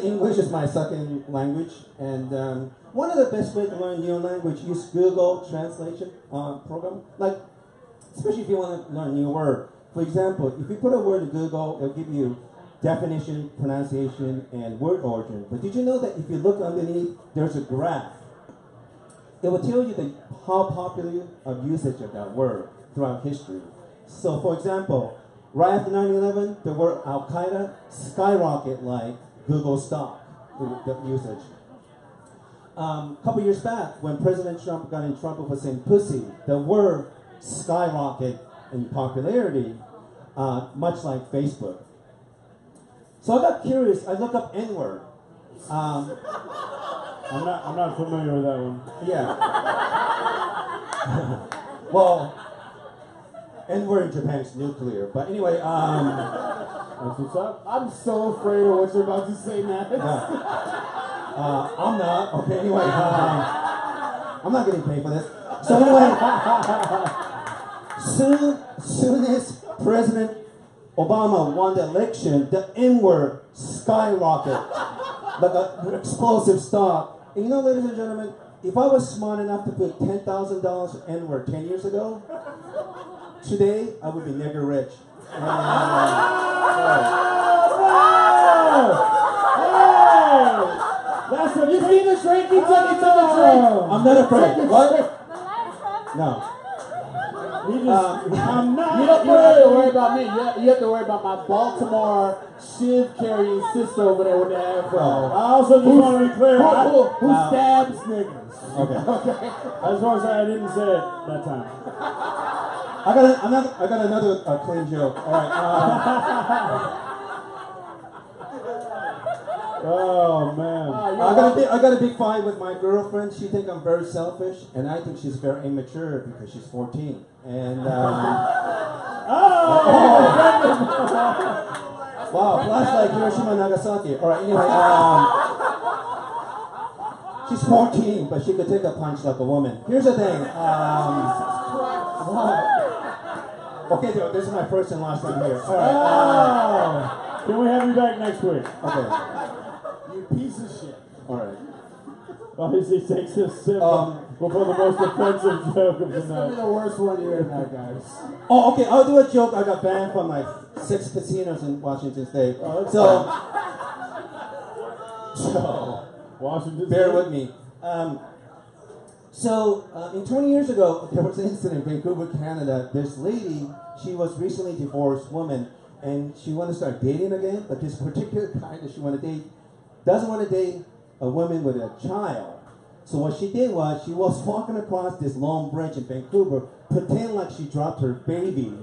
English is my second language, and one of the best ways to learn new language is Google Translation program. Like, especially if you want to learn a new word. For example, if you put a word in Google, it'll give you definition, pronunciation, and word origin. But did you know that if you look underneath, there's a graph? It will tell you how popular of usage of that word throughout history. So, for example, right after 9/11, the word Al Qaeda skyrocketed like Google stock, the usage. A couple years back, when President Trump got in trouble for saying pussy, the word skyrocketed in popularity, much like Facebook. So I got curious. I looked up N-word. I'm not familiar with that one. Yeah. Well, N-word in Japan is nuclear. But anyway, That's what's up. I'm so afraid of what you're about to say next. I'm not. Okay, anyway, I'm not getting paid for this. So anyway, soon as President Obama won the election, the N-word skyrocketed like an explosive stock. And you know, ladies and gentlemen, if I was smart enough to put $10,000 N-word 10 years ago, today I would be nigger rich. That's what you see the drink. He took the drink. I'm not afraid. What? No. I'm not. You don't have to worry about me. You have to worry about my Baltimore shiv carrying sister over there with the afro. I also just want to be clear. Who stabs niggas? Okay. I just want to say I didn't say it that time. I got another clean joke. All right. Oh man. I got a big fight with my girlfriend. She thinks I'm very selfish, and I think she's very immature because she's 14. And wow, flashlight Hiroshima, Nagasaki. All right. Anyway, she's 14, but she could take a punch like a woman. Here's the thing. Okay, this is my first and last time here. All right. Can we have you back next week? Okay. You piece of shit. All right. Obviously takes a sip before the most offensive joke of the This is gonna be night. the worst one you ever had, guys. Oh, okay. I'll do a joke. I got banned from like 6 casinos in Washington State. So Washington bear State? with me. In 20 years ago, there was an incident in Vancouver, Canada. This lady, she was recently divorced woman, and she wanted to start dating again, but this particular guy that she wanted to date doesn't want to date a woman with a child. So what she did was, she was walking across this long bridge in Vancouver, pretend like she dropped her baby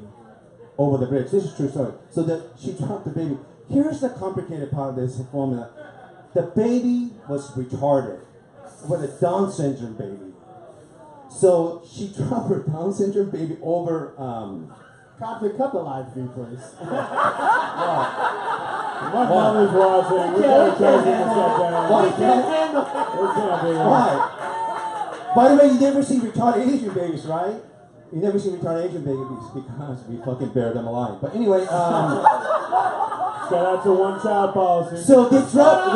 over the bridge. This is a true story. So that she dropped the baby. Here's the complicated part of this formula. The baby was retarded, with a Down syndrome baby. So she dropped her Down syndrome baby over. Compton, cut the live feed, please. My mother's watching. We gotta tell him to shut down. Why? We can't be Why? By the way, you never see retarded Asian babies, right? You never see retarded Asian babies because we fucking bury them alive. But anyway, Shout out to one child policy. so they dropped,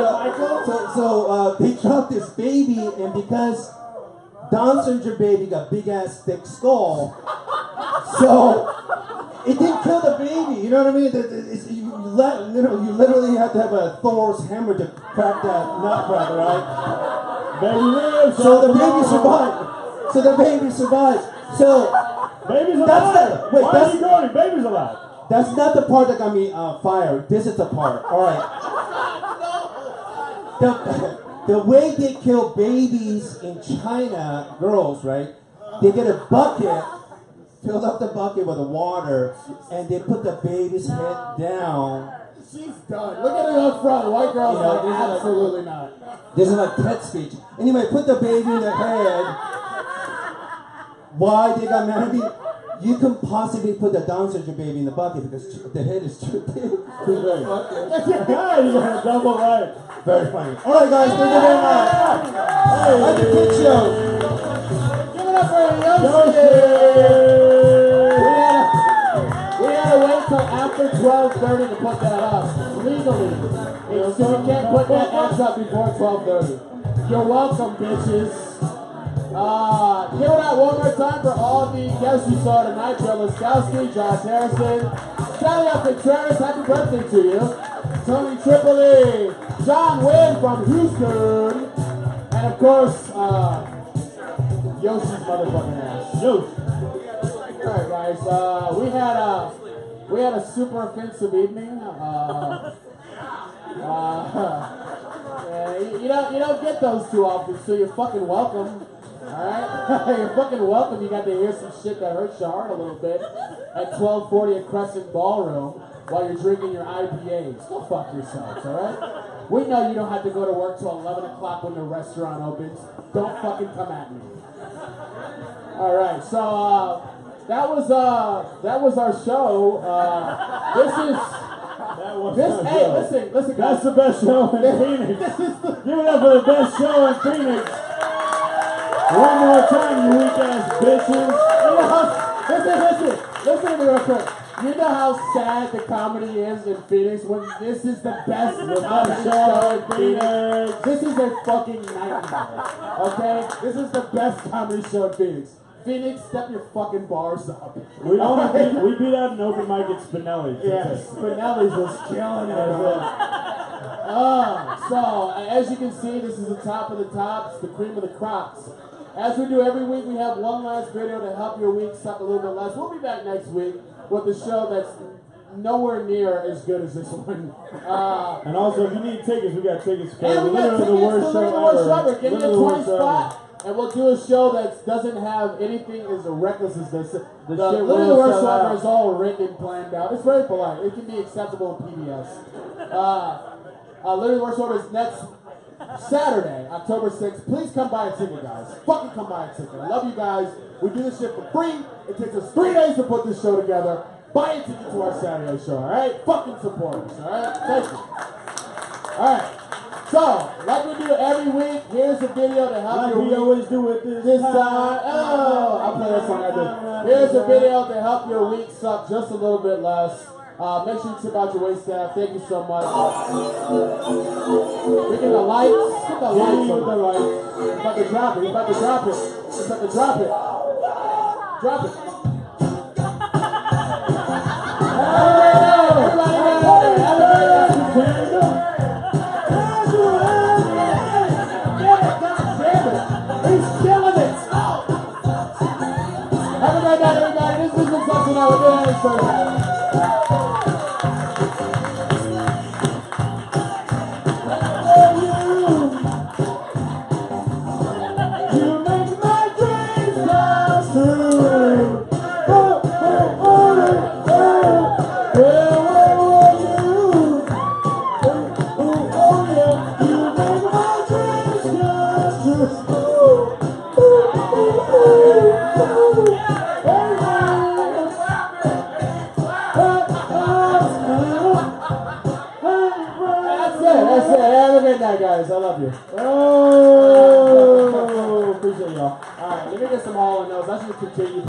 they dropped this baby, and because Down syndrome baby got big ass thick skull, so it didn't kill the baby. You know what I mean? You literally have to have a Thor's hammer to crack that nutcracker, right? Baby lives. So the baby survived. So the baby survived. So baby's alive. That's Why are you going? Baby's alive. That's not the part that got me fired. This is the part. All right. The way they kill babies in China, girls, right? They get a bucket, fill up the bucket with the water, and they put the baby's head down. She's done. Look at her up front. White girl's You know, like, these are like- absolutely not. This is like TED speech. Anyway, put the baby in the head. Why they got mad at me? You can possibly put the Down syndrome baby in the bucket because the head is too big. Too big. Yeah, you got a double right. Very funny. All right, guys, thank you very much. That's the kid show. Give it up for Yoshi! We had to wait till after 12:30 to put that up. Legally. So you can't put that X up before 12:30. You're welcome, bitches. Give it out one more time for all the guests you saw tonight. Joe Laskowski, Josh Harrison, Celia Contreras, happy birthday to you. Tony Tripoli, John Wynn from Houston, and of course, Yoshi's motherfucking ass. Yoshi. Alright guys, we had a super offensive evening. You don't get those too often, so you're fucking welcome. Alright? You're fucking welcome. You got to hear some shit that hurts your heart a little bit at 12:40 at Crescent Ballroom while you're drinking your IPAs. Go fuck yourselves, alright? We know you don't have to go to work till 11 o'clock when the restaurant opens. Don't fucking come at me. Alright, so that was our show. Listen, guys. That's the best show in Phoenix. Give it up for the best show in Phoenix. One more time, you weak ass bitches. Listen to me real quick. You know how sad the comedy is in Phoenix when this is the best comedy show in Phoenix? This is a fucking nightmare. Okay? This is the best comedy show in Phoenix. Phoenix, step your fucking bars up. We beat out an open mic at Spinelli's. Yes, Spinelli's was killing it. So, as you can see, this is the top of the tops, the cream of the crops. As we do every week, we have one last video to help your week suck a little bit less. We'll be back next week with a show that's nowhere near as good as this one. And also, if you need tickets, we got tickets for and we got literally the worst show ever. Give me a 20 spot. And we'll do a show that doesn't have anything as reckless as this. The shit Literally will Worst sell Ever out. is all written and planned out. It's very polite. It can be acceptable in PBS. Literally Worst Ever is next Saturday, October 6th. Please come by and ticket, guys. Fucking come by and ticket. I love you guys. We do this shit for free. It takes us 3 days to put this show together. Buy a ticket to our Saturday show, alright? Fucking support us, alright? Thank you. Alright. So, like we do every week, here's a video to help your week. always do it This time, I'll play that song I did. Here's a video to help your week suck just a little bit less. Make sure you tip out your wait staff. Thank you so much. We get the lights. Get the lights on the lights. He's about to drop it. He's about to drop it. He's about to drop it. Drop it. Everybody He's killing it. Have a great night, everybody. This is Successful Now. We're doing this some Hall & Oates. I should continue.